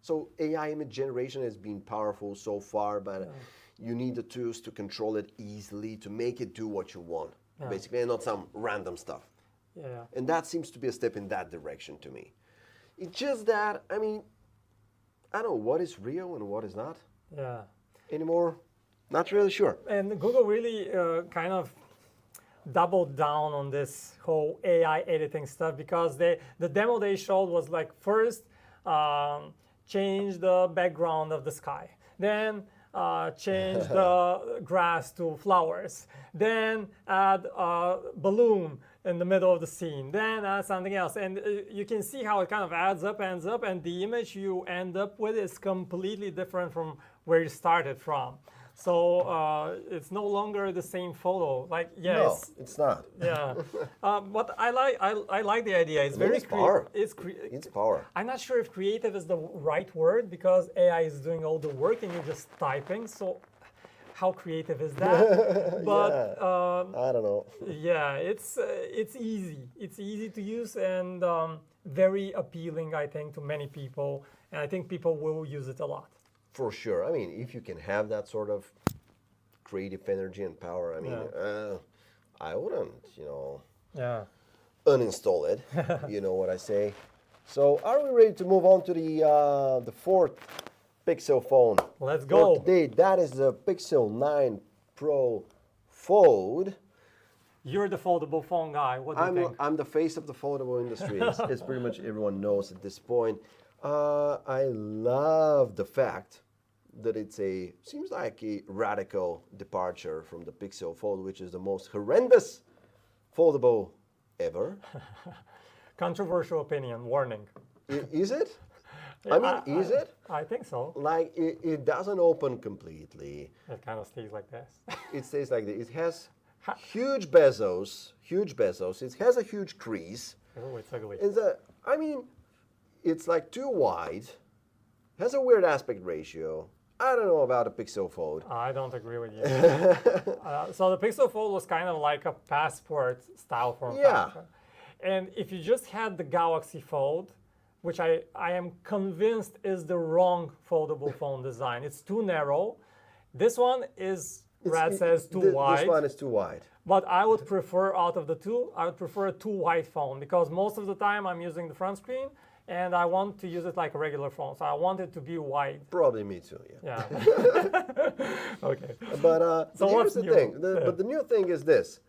Speaker 1: So AI image generation has been powerful so far, but you need the tools to control it easily, to make it do what you want, basically, and not some random stuff.
Speaker 2: Yeah.
Speaker 1: And that seems to be a step in that direction to me. It's just that, I mean, I don't know what is real and what is not
Speaker 2: Yeah.
Speaker 1: anymore. Not really sure.
Speaker 2: And Google really kind of doubled down on this whole AI editing stuff because the demo they showed was like first change the background of the sky, then change the grass to flowers, then add a balloon in the middle of the scene, then add something else. And you can see how it kind of adds up, and the image you end up with is completely different from where you started from. So it's no longer the same photo. Like,
Speaker 1: No, it's not.
Speaker 2: yeah. But I like the idea. It's very
Speaker 1: It's power.
Speaker 2: It's
Speaker 1: power.
Speaker 2: I'm not sure if creative is the right word because AI is doing all the work and you're just typing. So how creative is that? But
Speaker 1: I don't know.
Speaker 2: yeah, it's easy. It's easy to use and very appealing, I think, to many people. And I think people will use it a lot.
Speaker 1: For sure. I mean, if you can have that sort of creative energy and power, I mean, I wouldn't,
Speaker 2: Yeah.
Speaker 1: uninstall it. You know what I say. So, are we ready to move on to the fourth Pixel phone?
Speaker 2: Let's
Speaker 1: For
Speaker 2: go.
Speaker 1: today, that is the Pixel 9 Pro Fold.
Speaker 2: You're the foldable phone guy. What do you think?
Speaker 1: I'm the face of the foldable industry, as pretty much everyone knows at this point. I love the fact that seems like a radical departure from the Pixel Fold, which is the most horrendous foldable ever.
Speaker 2: Controversial opinion, warning.
Speaker 1: Is it? I mean, is it?
Speaker 2: I think so.
Speaker 1: Like, it doesn't open completely.
Speaker 2: It kind of stays like this.
Speaker 1: It stays like this. It has huge bezels. It has a huge crease.
Speaker 2: Oh, it's ugly.
Speaker 1: It's like too wide. Has a weird aspect ratio. I don't know about a Pixel Fold.
Speaker 2: I don't agree with you. So the Pixel Fold was kind of like a passport style form factor. And if you just had the Galaxy Fold, which I am convinced is the wrong foldable phone design. It's too narrow. This one is, Brad says, too wide.
Speaker 1: This one is too wide.
Speaker 2: But I would prefer, out of the two, I would prefer a too wide phone because most of the time I'm using the front screen and I want to use it like a regular phone. So I want it to be wide.
Speaker 1: Probably me too, yeah.
Speaker 2: Yeah. Okay.
Speaker 1: But
Speaker 2: So
Speaker 1: here's
Speaker 2: what's
Speaker 1: the
Speaker 2: new?
Speaker 1: thing. But the new thing is this.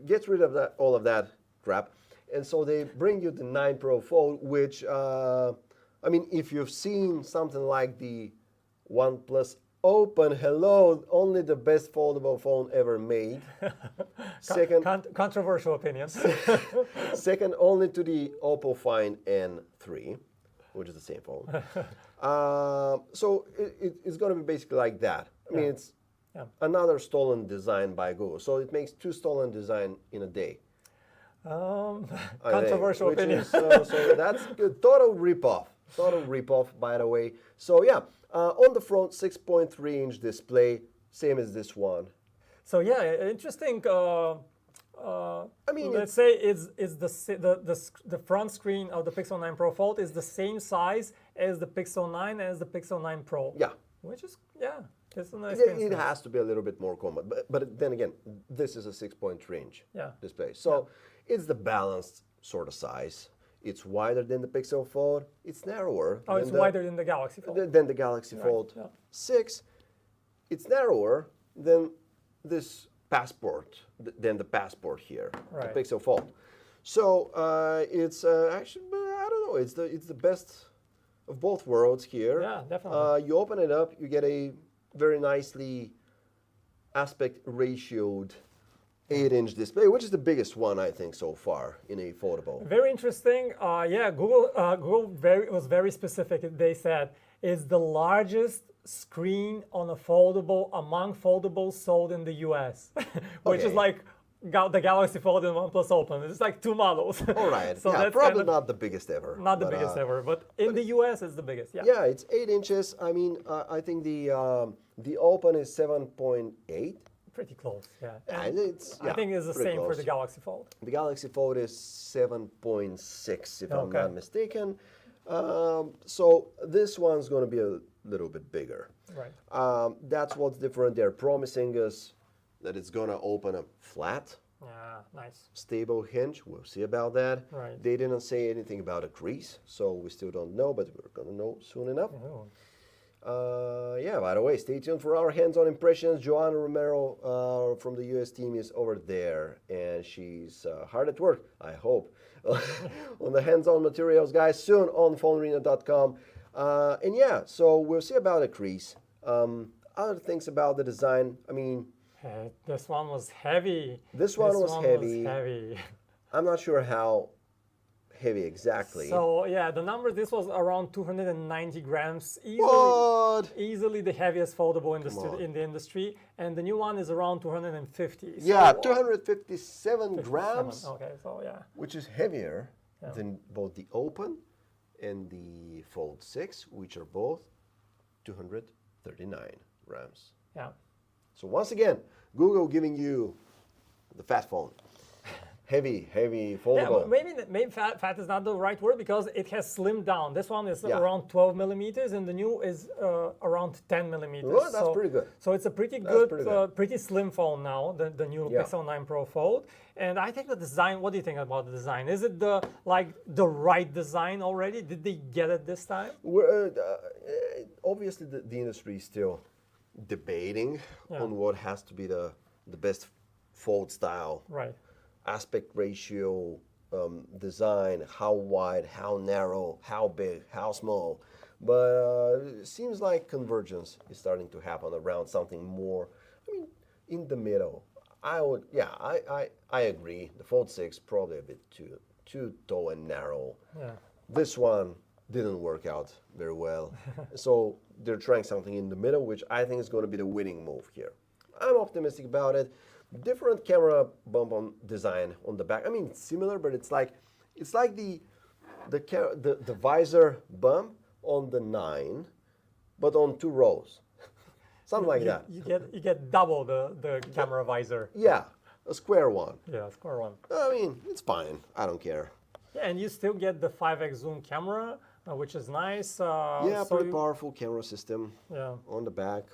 Speaker 1: Gets rid of all of that crap. And so they bring you the 9 Pro Fold, which, if you've seen something like the OnePlus Open, hello, only the best foldable phone ever made. Second,
Speaker 2: Controversial opinions.
Speaker 1: second only to the Oppo Find N3, which is the same phone. So it's going to be basically like that. I mean, it's another stolen design by Google. So it makes 2 stolen design in a day.
Speaker 2: Controversial opinion.
Speaker 1: So that's good. Total ripoff, by the way. So yeah, on the front, 6.3-inch display, same as this one.
Speaker 2: So yeah, interesting. Let's say it's the front screen of the Pixel 9 Pro Fold is the same size as the Pixel 9 as the Pixel 9 Pro.
Speaker 1: Yeah.
Speaker 2: Which is it's a nice.
Speaker 1: It has to be a little bit more common, but then again, this is a 6.3-inch display, so it's the balanced sort of size. It's wider than the Pixel Fold. It's narrower.
Speaker 2: Oh, it's wider than the Galaxy Fold.
Speaker 1: Than the Galaxy Fold 6. It's narrower than this Passport, than the Passport here, the Pixel Fold. So it's actually, I don't know. It's the best of both worlds here.
Speaker 2: Yeah, definitely.
Speaker 1: You open it up, you get a very nicely aspect ratioed 8-inch display, which is the biggest one I think so far in a foldable.
Speaker 2: Very interesting. Yeah, Google was very specific. They said it's the largest screen on a foldable among foldables sold in the U.S., which is like the Galaxy Fold and OnePlus Open. It's like two models.
Speaker 1: All right.
Speaker 2: So
Speaker 1: yeah,
Speaker 2: that's
Speaker 1: probably
Speaker 2: kind of
Speaker 1: not the biggest ever.
Speaker 2: not the biggest ever, but in the U.S. it's the biggest. Yeah.
Speaker 1: Yeah, it's 8 inches. I mean, I think the Open is 7.8.
Speaker 2: Pretty close. Yeah.
Speaker 1: Yeah,
Speaker 2: And I think it's the
Speaker 1: pretty
Speaker 2: same for
Speaker 1: close.
Speaker 2: the Galaxy Fold.
Speaker 1: The Galaxy Fold is 7.6, if I'm
Speaker 2: Okay.
Speaker 1: not mistaken. So this one's going to be a little bit bigger.
Speaker 2: Right.
Speaker 1: That's what's different. They're promising us that it's going to open up flat,
Speaker 2: Yeah. Nice.
Speaker 1: stable hinge. We'll see about that.
Speaker 2: Right.
Speaker 1: They didn't say anything about a crease, so we still don't know, but we're going to know soon enough.
Speaker 2: Oh.
Speaker 1: Yeah, by the way, stay tuned for our hands-on impressions. Joanna Romero from the US team is over there, and she's hard at work, I hope, on the hands-on materials, guys, soon on PhoneArena.com. And yeah, so we'll see about a crease. Other things about the design, I mean,
Speaker 2: This one was heavy.
Speaker 1: This one was heavy.
Speaker 2: heavy.
Speaker 1: I'm not sure how heavy exactly.
Speaker 2: So yeah, the number this was around 290 grams,
Speaker 1: What?
Speaker 2: easily the heaviest foldable
Speaker 1: on.
Speaker 2: in the industry, and the new one is around 250.
Speaker 1: Yeah,
Speaker 2: So,
Speaker 1: 257 grams,
Speaker 2: Okay, so yeah,
Speaker 1: which is heavier than both the Open and the Fold 6, which are both 239 grams.
Speaker 2: yeah.
Speaker 1: So once again, Google giving you the fat phone. Heavy
Speaker 2: Yeah,
Speaker 1: foldable.
Speaker 2: but maybe fat is not the right word because it has slimmed down. This one is
Speaker 1: Yeah.
Speaker 2: around 12 millimeters, and the new is around 10 millimeters.
Speaker 1: Oh, that's pretty good.
Speaker 2: So it's a pretty
Speaker 1: That's
Speaker 2: good,
Speaker 1: pretty good.
Speaker 2: pretty slim phone now, the new
Speaker 1: Yeah.
Speaker 2: Pixel 9 Pro Fold. And I think the design. What do you think about the design? Is it the right design already? Did they get it this time?
Speaker 1: Obviously, the industry is still debating
Speaker 2: Yeah.
Speaker 1: on what has to be the best fold style.
Speaker 2: Right.
Speaker 1: Aspect ratio, design, how wide, how narrow, how big, how small. But it seems like convergence is starting to happen around something more, I mean, in the middle. I agree. The Fold 6 probably a bit too tall and narrow.
Speaker 2: Yeah.
Speaker 1: This one didn't work out very well. So they're trying something in the middle, which I think is going to be the winning move here. I'm optimistic about it. Different camera bump on design on the back. I mean, it's similar, but it's like the visor bump on the 9, but on 2 rows. Something like that.
Speaker 2: You get double the camera visor.
Speaker 1: Yeah, a square one.
Speaker 2: Yeah, square one.
Speaker 1: I mean, it's fine. I don't care.
Speaker 2: Yeah, and you still get the 5x zoom camera, which is nice.
Speaker 1: Yeah,
Speaker 2: so
Speaker 1: pretty powerful camera system
Speaker 2: Yeah.
Speaker 1: on the back.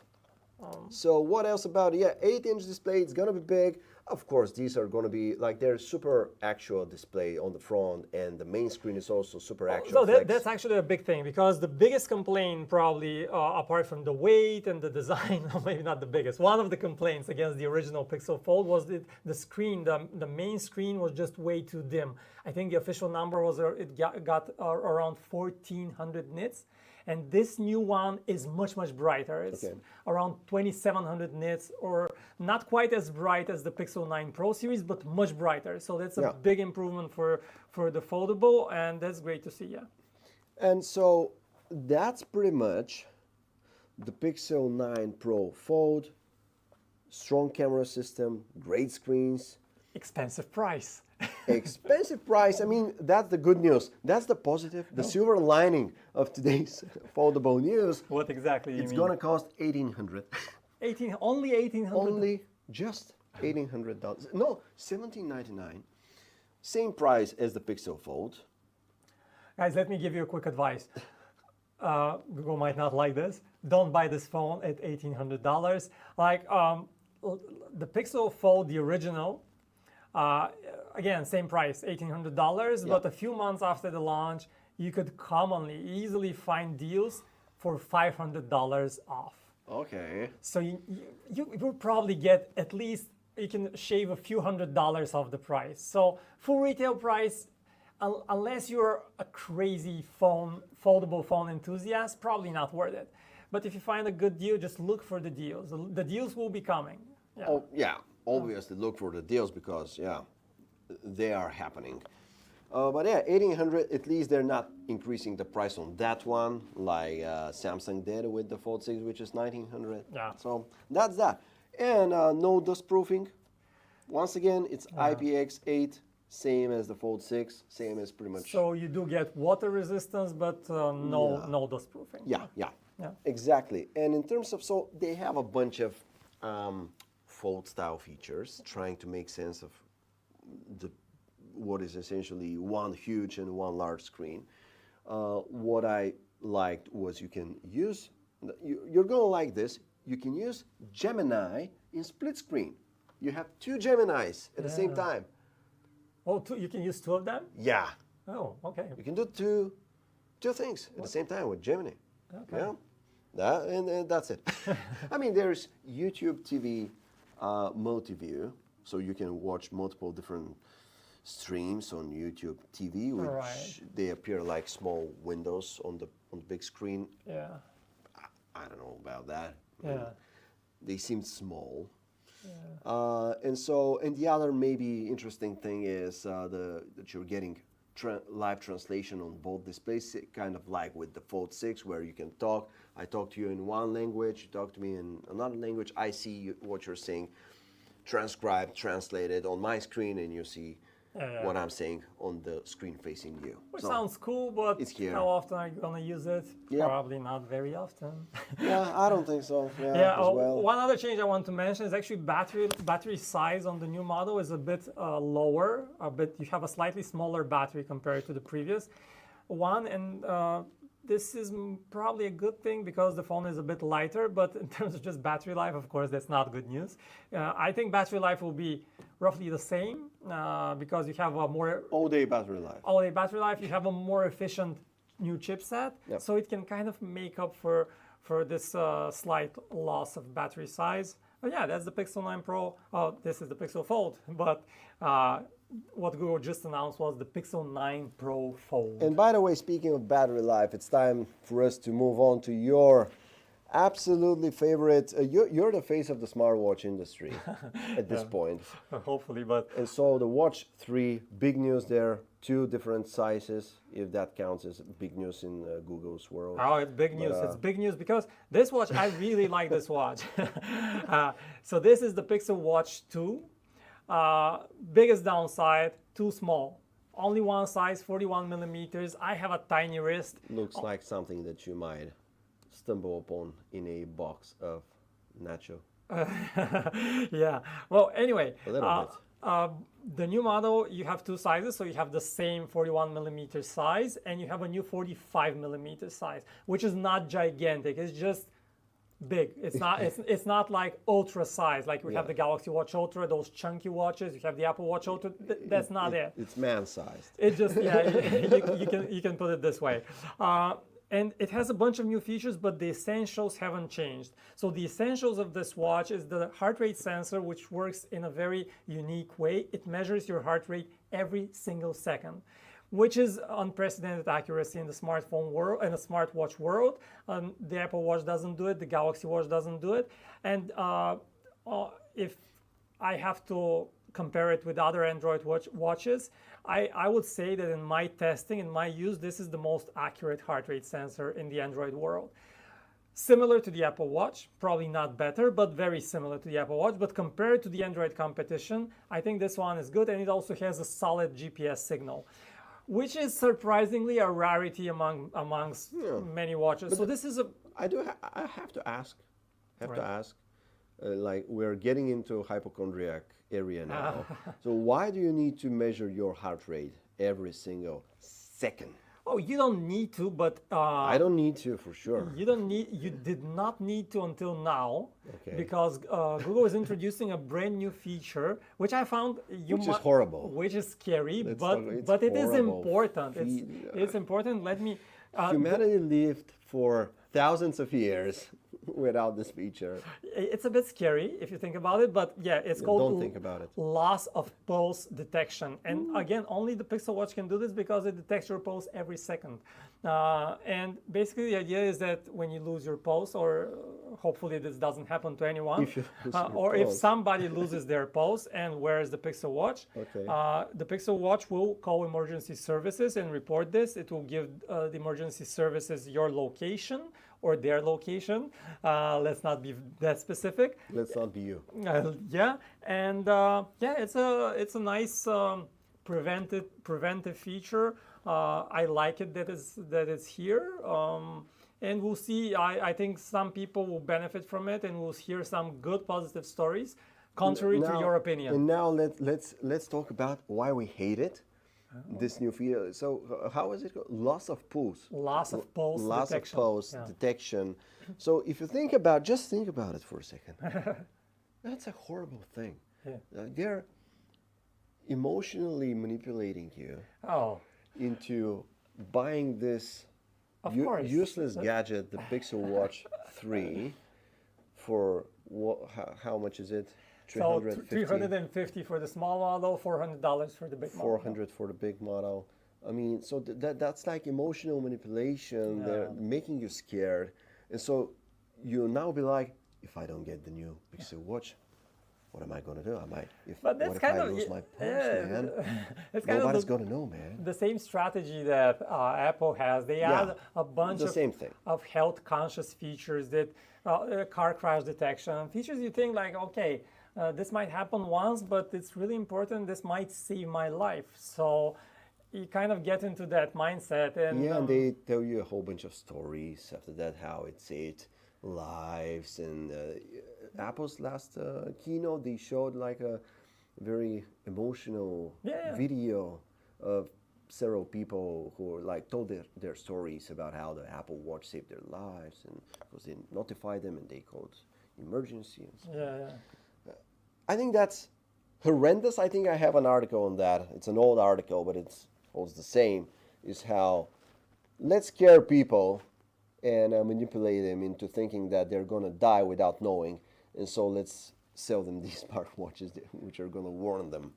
Speaker 1: So what else about it? Yeah, 8-inch display, it's gonna be big. Of course, these are gonna be like they're super actual display on the front, and the main screen is also super actual.
Speaker 2: So
Speaker 1: flex.
Speaker 2: that's actually a big thing because the biggest complaint probably, apart from the weight and the design, maybe not the biggest, one of the complaints against the original Pixel Fold was that the screen, the main screen was just way too dim. I think the official number was it got around 1,400 nits. And this new one is much brighter. It's around 2,700 nits, or not quite as bright as the Pixel 9 Pro series, but much brighter. So that's a big improvement for the foldable, and that's great to see, yeah.
Speaker 1: And so that's pretty much the Pixel 9 Pro Fold. Strong camera system, great screens.
Speaker 2: Expensive price.
Speaker 1: Expensive price. I mean, that's the good news. That's the positive, the silver lining of today's foldable news.
Speaker 2: What exactly you
Speaker 1: It's
Speaker 2: mean?
Speaker 1: gonna cost $1,800.
Speaker 2: Only 1,800.
Speaker 1: Only just $1,800. No, $1,799. Same price as the Pixel Fold.
Speaker 2: Guys, let me give you a quick advice. Google might not like this. Don't buy this phone at $1,800. The Pixel Fold, the original, again, same price, $1,800. But a few months after the launch, you could commonly, easily find deals for $500 off.
Speaker 1: Okay.
Speaker 2: So you will probably get at least, you can shave a few $100s off the price. So full retail price, unless you're a crazy foldable phone enthusiast, probably not worth it. But if you find a good deal, just look for the deals. The deals will be coming. Yeah.
Speaker 1: Oh, yeah. obviously look for the deals because, yeah, they are happening. But yeah, 1800, at least they're not increasing the price on that one like Samsung did with the Fold 6, which is 1900.
Speaker 2: Yeah.
Speaker 1: So that's that. And no dust proofing. Once again, it's IPX8, same as the Fold 6, same as pretty much.
Speaker 2: So you do get water resistance, but no dust proofing.
Speaker 1: Yeah, yeah,
Speaker 2: Yeah.
Speaker 1: exactly. And in terms of, so they have a bunch of Fold style features, trying to make sense of what is essentially one huge and one large screen. What I liked was you can use, you're going to like this, you can use Gemini in split screen. You have two Geminis at the same time.
Speaker 2: Oh, you can use two of them?
Speaker 1: Yeah.
Speaker 2: Oh, okay.
Speaker 1: You can do two things at the same time with Gemini.
Speaker 2: Okay.
Speaker 1: Yeah. And that's it. I mean, there's YouTube TV multi-view, so you can watch multiple different streams on YouTube TV, which they appear like small windows on the big screen.
Speaker 2: Yeah.
Speaker 1: I don't know about that.
Speaker 2: Yeah.
Speaker 1: They seem small. Yeah. And the other maybe interesting thing is that you're getting live translation on both displays, kind of like with the Fold 6, where you can talk. I talk to you in one language, you talk to me in another language. I see what you're saying, transcribed, translated on my screen, and you see what I'm saying on the screen facing you.
Speaker 2: Which sounds cool, but
Speaker 1: it's here.
Speaker 2: How often are you going to use it?
Speaker 1: Yeah.
Speaker 2: Probably not very often.
Speaker 1: Yeah, I don't think so.
Speaker 2: One other change I want to mention is actually battery size on the new model is a bit lower. You have a slightly smaller battery compared to the previous one, and this is probably a good thing because the phone is a bit lighter, but in terms of just battery life, of course, that's not good news. I think battery life will be roughly the same because you have a more...
Speaker 1: All-day battery life.
Speaker 2: All-day battery life. You have a more efficient new chipset, so it can kind of make up for this slight loss of battery size. But yeah, that's the Pixel 9 Pro. Oh, this is the Pixel Fold, but what Google just announced was the Pixel 9 Pro Fold.
Speaker 1: And by the way, speaking of battery life, it's time for us to move on to your absolutely favorite. You're the face of the smartwatch industry at this point.
Speaker 2: Hopefully, but...
Speaker 1: And so the Watch 3, big news there, 2 different sizes, if that counts as big news in Google's world.
Speaker 2: Oh, it's big news. It's big news because this watch, I really like this watch. So this is the Pixel Watch 2. Biggest downside, too small. Only one size, 41 millimeters. I have a tiny wrist.
Speaker 1: Looks like something that you might stumble upon in a box of nacho.
Speaker 2: Yeah. Well, anyway.
Speaker 1: A little bit.
Speaker 2: The new model, you have 2 sizes. So you have the same 41 millimeter size and you have a new 45 millimeter size, which is not gigantic. It's just big. It's not like ultra size like we have the Galaxy Watch Ultra, those chunky watches. You have the Apple Watch Ultra. That's not it.
Speaker 1: It's man-sized.
Speaker 2: It just you can put it this way. And it has a bunch of new features, but the essentials haven't changed. So the essentials of this watch is the heart rate sensor, which works in a very unique way. It measures your heart rate every single second, which is unprecedented accuracy in the smartphone world, in the smartwatch world. The Apple Watch doesn't do it, the Galaxy Watch doesn't do it. And if I have to compare it with other Android watches, I would say that in my testing, in my use, this is the most accurate heart rate sensor in the Android world. Similar to the Apple Watch, probably not better, but very similar to the Apple Watch. But compared to the Android competition, I think this one is good, and it also has a solid GPS signal, which is surprisingly a rarity amongst many watches.
Speaker 1: But
Speaker 2: so this is a...
Speaker 1: I have to ask. Like we're getting into hypochondriac area now. So why do you need to measure your heart rate every single second?
Speaker 2: Oh, you don't need to, but
Speaker 1: I don't need to for sure.
Speaker 2: You did not need to until now, because Google is introducing a brand new feature, which I found
Speaker 1: which is horrible,
Speaker 2: which is scary, but it is important. It's important. Let me.
Speaker 1: Humanity lived for thousands of years without this feature.
Speaker 2: It's a bit scary if you think about it, but yeah, it's called
Speaker 1: don't think about it.
Speaker 2: Loss of pulse detection. And again, only the Pixel Watch can do this because it detects your pulse every second. And basically the idea is that when you lose your pulse or hopefully this doesn't happen to anyone.
Speaker 1: If you lose your
Speaker 2: Or if
Speaker 1: pulse.
Speaker 2: somebody loses their pulse and wears the Pixel Watch,
Speaker 1: Okay.
Speaker 2: the Pixel Watch will call emergency services and report this. It will give the emergency services your location or their location. Let's not be that specific.
Speaker 1: Let's not be you.
Speaker 2: Yeah, and it's a nice preventive feature. I like it that it's here. And we'll see. I think some people will benefit from it, and we'll hear some good positive stories, contrary to your opinion.
Speaker 1: And now let's talk about why we hate it. This new feature. So how is it called? Loss of pulse.
Speaker 2: Loss of pulse
Speaker 1: Loss
Speaker 2: detection.
Speaker 1: of pulse
Speaker 2: Yeah.
Speaker 1: detection. So if you just think about it for a second. That's a horrible thing.
Speaker 2: Yeah.
Speaker 1: They're emotionally manipulating you
Speaker 2: Oh,
Speaker 1: into buying this
Speaker 2: of course.
Speaker 1: useless gadget, the Pixel Watch 3, for how much is it?
Speaker 2: So 350 for the small model, $400 for the big model.
Speaker 1: 400 for the big model. I mean, so that's like emotional manipulation. They're making you scared. And so you'll now be like, if I don't get the new Pixel Watch, what am I going to do?
Speaker 2: But that's
Speaker 1: what if
Speaker 2: kind
Speaker 1: I
Speaker 2: of-
Speaker 1: lose my pulse,
Speaker 2: yeah,
Speaker 1: man?
Speaker 2: It's kind
Speaker 1: Nobody's
Speaker 2: of
Speaker 1: going to know, man.
Speaker 2: the same strategy that Apple has. They add a bunch
Speaker 1: the same thing.
Speaker 2: of health conscious features that car crash detection features. You think like, okay, this might happen once, but it's really important. This might save my life. So you kind of get into that mindset. And
Speaker 1: And they tell you a whole bunch of stories after that, how it saved lives. And Apple's last keynote, they showed like a very emotional video of several people who like told their stories about how the Apple Watch saved their lives, and because they notified them and they called emergency. And so.
Speaker 2: yeah.
Speaker 1: I think that's horrendous. I think I have an article on that. It's an old article, but it's the same. Is how let's scare people and manipulate them into thinking that they're gonna die without knowing, and so let's sell them these smartwatches which are gonna warn them.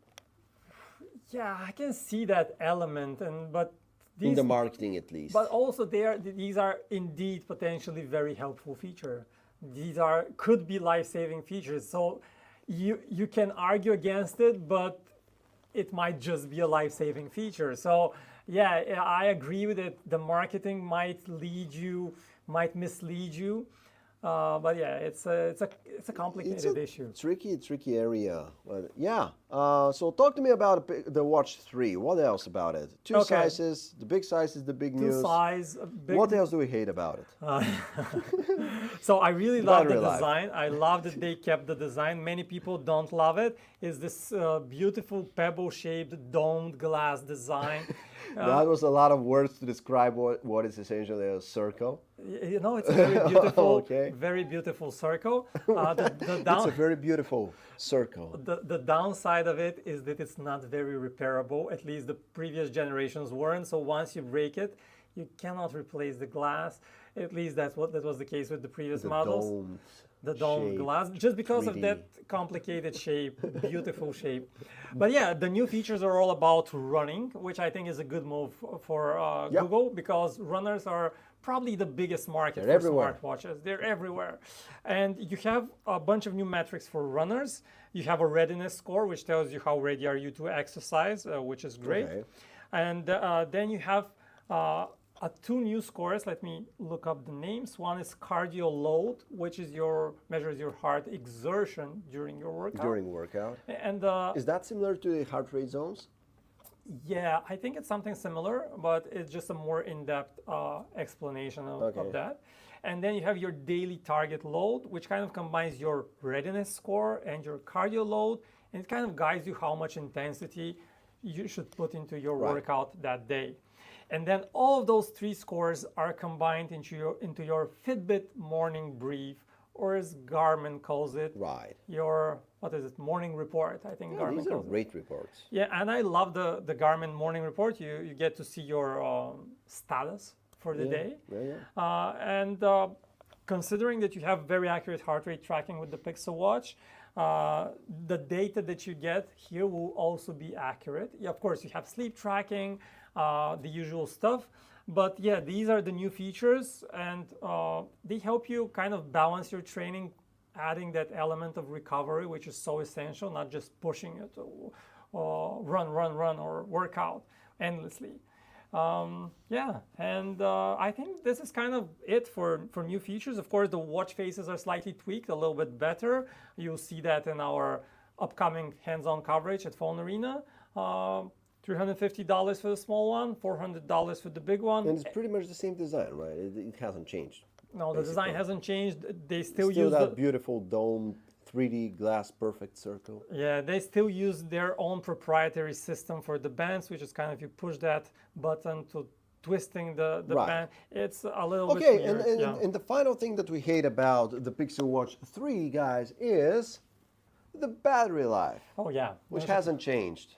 Speaker 2: Yeah, I can see that element, but
Speaker 1: In the marketing, at least.
Speaker 2: But also, these are indeed potentially very helpful feature. These could be life-saving features. So you can argue against it, but it might just be a life-saving feature. So yeah, I agree with it. The marketing might mislead you. But yeah, it's a complicated issue.
Speaker 1: Tricky area. But yeah. So talk to me about the Watch 3. What else about it? Two sizes. The big size is the big news.
Speaker 2: Two size.
Speaker 1: What else do we hate about it?
Speaker 2: So I really love the
Speaker 1: Battery life.
Speaker 2: design. I love that they kept the design. Many people don't love it. It's this beautiful pebble-shaped domed glass design.
Speaker 1: That was a lot of words to describe what is essentially a circle.
Speaker 2: You know, it's a very beautiful,
Speaker 1: Okay.
Speaker 2: very beautiful circle.
Speaker 1: It's a very beautiful circle.
Speaker 2: The downside of it is that it's not very repairable. At least the previous generations weren't. So once you break it, you cannot replace the glass. At least that was the case with the previous models. The domed glass, just because
Speaker 1: 3D.
Speaker 2: of that complicated shape, beautiful shape. But yeah, the new features are all about running, which I think is a good move for Google, because runners are probably the biggest market for
Speaker 1: everywhere.
Speaker 2: smartwatches. They're everywhere. And you have a bunch of new metrics for runners. You have a readiness score, which tells you how ready are you to exercise, which is great.
Speaker 1: Okay.
Speaker 2: And then you have two new scores. Let me look up the names. One is cardio load, which is measures your heart exertion during your workout.
Speaker 1: During workout.
Speaker 2: And
Speaker 1: Is that similar to the heart rate zones?
Speaker 2: yeah, I think it's something similar, but it's just a more in-depth explanation of that. And then you have your daily target load, which kind of combines your readiness score and your cardio load, and it kind of guides you how much intensity you should put into your workout that day. And then all of those three scores are combined into your Fitbit morning brief, or as Garmin calls it, your morning report. I think Garmin
Speaker 1: these are
Speaker 2: calls it.
Speaker 1: great reports.
Speaker 2: Yeah, and I love the Garmin morning report. You get to see your status for the day. And considering that you have very accurate heart rate tracking with the Pixel Watch, the data that you get here will also be accurate. Of course, you have sleep tracking, the usual stuff, But yeah, these are the new features, and they help you kind of balance your training, adding that element of recovery, which is so essential, not just pushing it to run, or work out endlessly. Yeah, and I think this is kind of it for new features. Of course, the watch faces are slightly tweaked a little bit better. You'll see that in our upcoming hands-on coverage at PhoneArena. $350 for the small one, $400 for the big one.
Speaker 1: And it's pretty much the same design, right? It hasn't changed.
Speaker 2: No, the design hasn't changed. They still
Speaker 1: Still
Speaker 2: use
Speaker 1: that beautiful dome, 3D glass, perfect circle.
Speaker 2: Yeah, they still use their own proprietary system for the bands, which is kind of you push that button to twisting the
Speaker 1: Right.
Speaker 2: band. It's a little bit
Speaker 1: Okay,
Speaker 2: weird.
Speaker 1: and the final thing that we hate about the Pixel Watch 3, guys, is the battery life,
Speaker 2: Oh yeah,
Speaker 1: which hasn't changed.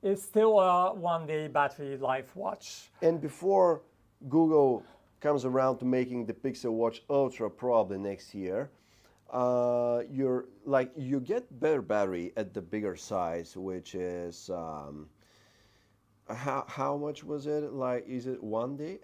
Speaker 2: it's still a one-day battery life watch.
Speaker 1: And before Google comes around to making the Pixel Watch Ultra probably next year, you get better battery at the bigger size, which is how much was it? Like, is it 1 day,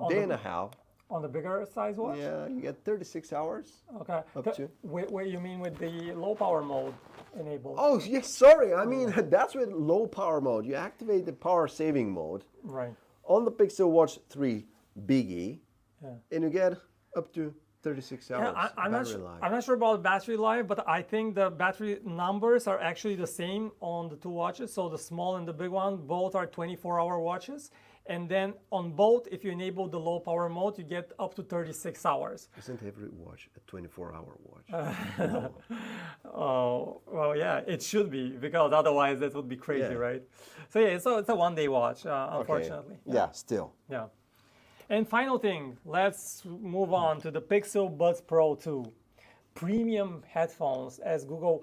Speaker 1: day and a half?
Speaker 2: On the bigger size watch?
Speaker 1: Yeah, you get 36 hours.
Speaker 2: Okay.
Speaker 1: Up to.
Speaker 2: What you mean with the low power mode enabled?
Speaker 1: Oh yes, sorry. I mean that's with low power mode. You activate the power saving mode
Speaker 2: Right.
Speaker 1: on the Pixel Watch 3 Biggie,
Speaker 2: Yeah.
Speaker 1: and you get up to 36 hours
Speaker 2: Yeah, I'm
Speaker 1: battery life.
Speaker 2: not sure about battery life, but I think the battery numbers are actually the same on the two watches. So the small and the big one, both are 24-hour watches. And then on both, if you enable the low power mode, you get up to 36 hours.
Speaker 1: Isn't every watch a 24-hour watch?
Speaker 2: Oh, well, yeah, it should be, because otherwise that would be crazy,
Speaker 1: Yeah.
Speaker 2: right? So yeah, it's a one-day watch, unfortunately.
Speaker 1: Okay. Yeah, still.
Speaker 2: Yeah. And final thing, let's move on to the Pixel Buds Pro 2. Premium headphones, as Google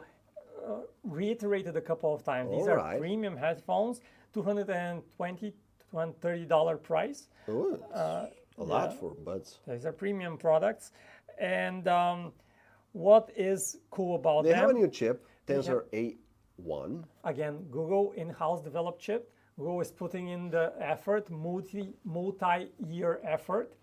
Speaker 2: reiterated a couple of times. These are
Speaker 1: Alright.
Speaker 2: premium headphones, $220 to $230 price.
Speaker 1: Oh, a lot for buds.
Speaker 2: These are premium products. And what is cool about
Speaker 1: They
Speaker 2: them?
Speaker 1: have a new chip, Tensor A1.
Speaker 2: Again, Google in-house developed chip. Google is putting in the effort, multi-year effort.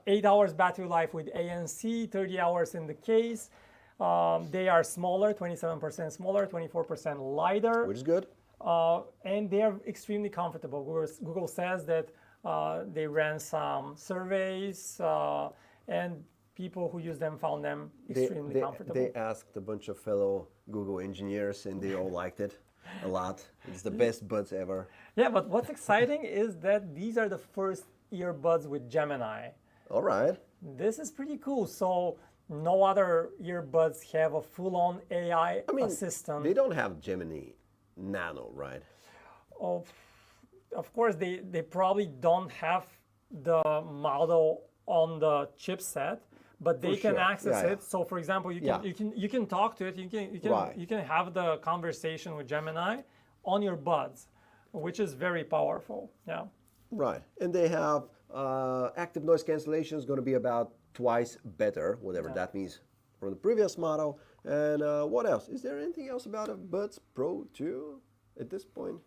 Speaker 2: 8 hours battery life with ANC, 30 hours in the case. They are smaller, 27% smaller, 24% lighter.
Speaker 1: Which is good.
Speaker 2: And they are extremely comfortable. Google says that they ran some surveys and people who use them found them extremely comfortable.
Speaker 1: They asked a bunch of fellow Google engineers and they all liked it a lot. It's the best buds ever.
Speaker 2: Yeah, but what's exciting is that these are the first earbuds with Gemini.
Speaker 1: All right.
Speaker 2: This is pretty cool. So no other earbuds have a full-on AI assistant.
Speaker 1: They don't have Gemini Nano, right?
Speaker 2: Of course, they probably don't have the model on the chipset, but they can
Speaker 1: sure.
Speaker 2: access
Speaker 1: Yeah,
Speaker 2: it. So, for example, you can talk to it. You can have the conversation with Gemini on your buds, which is very powerful. Yeah.
Speaker 1: Right. And they have active noise cancellation is going to be about twice better, whatever that means, from the previous model. And what else? Is there anything else about a Buds Pro 2 at this point?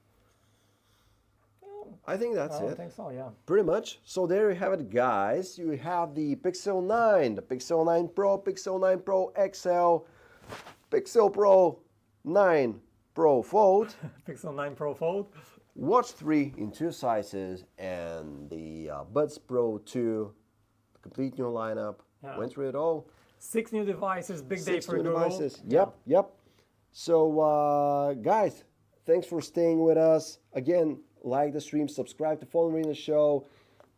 Speaker 1: I think that's
Speaker 2: I
Speaker 1: it.
Speaker 2: think so, yeah.
Speaker 1: Pretty much. So there you have it, guys. You have the Pixel 9, the Pixel 9 Pro, Pixel 9 Pro XL, Pixel Pro 9 Pro Fold,
Speaker 2: Pixel 9 Pro Fold.
Speaker 1: Watch 3 in 2 sizes, and the Buds Pro 2, the complete new lineup.
Speaker 2: Yeah.
Speaker 1: Went through it all.
Speaker 2: 6 new devices, big day
Speaker 1: 6
Speaker 2: for
Speaker 1: new
Speaker 2: Google.
Speaker 1: devices. Yep. So, guys, thanks for staying with us. Again, like the stream, subscribe to PhoneArena Show,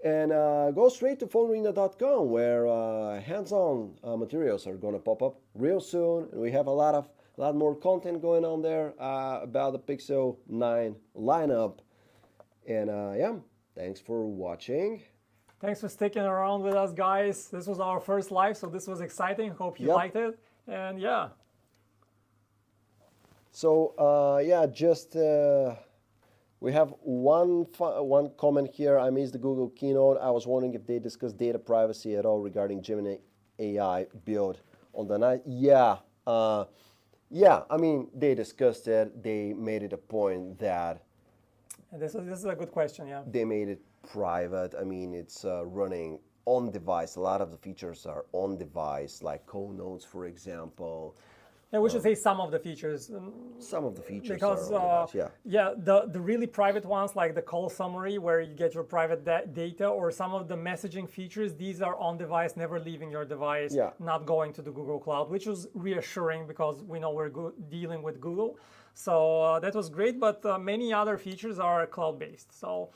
Speaker 1: and go straight to PhoneArena.com, where hands-on materials are going to pop up real soon. And we have a lot more content going on there about the Pixel 9 lineup. And yeah, thanks for watching.
Speaker 2: Thanks for sticking around with us, guys. This was our first live, so this was exciting. Hope you liked it. And yeah.
Speaker 1: So yeah, just we have one comment here. I missed the Google keynote. I was wondering if they discussed data privacy at all regarding Gemini AI build on the night. Yeah, I mean, they discussed it. They made it a point that
Speaker 2: And this is a good question, yeah.
Speaker 1: they made it private. I mean, it's running on device. A lot of the features are on device, like call notes, for example.
Speaker 2: Yeah, we should say some of the features.
Speaker 1: Some of the features
Speaker 2: Because
Speaker 1: are on device, yeah.
Speaker 2: the really private ones like the call summary where you get your private data, or some of the messaging features, these are on device, never leaving your device,
Speaker 1: Yeah.
Speaker 2: not going to the Google Cloud, which was reassuring because we know we're dealing with Google. So that was great, but many other features are cloud-based. So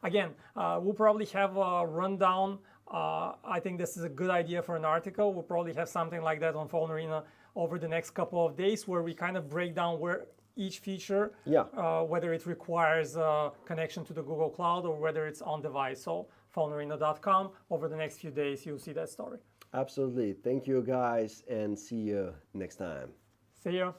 Speaker 2: again, we'll probably have a rundown. I think this is a good idea for an article. We'll probably have something like that on PhoneArena over the next couple of days, where we kind of break down where each feature, whether it requires a connection to the Google Cloud or whether it's on device. So PhoneArena.com, over the next few days, you'll see that story.
Speaker 1: Absolutely. Thank you, guys, and see you next time.
Speaker 2: See you.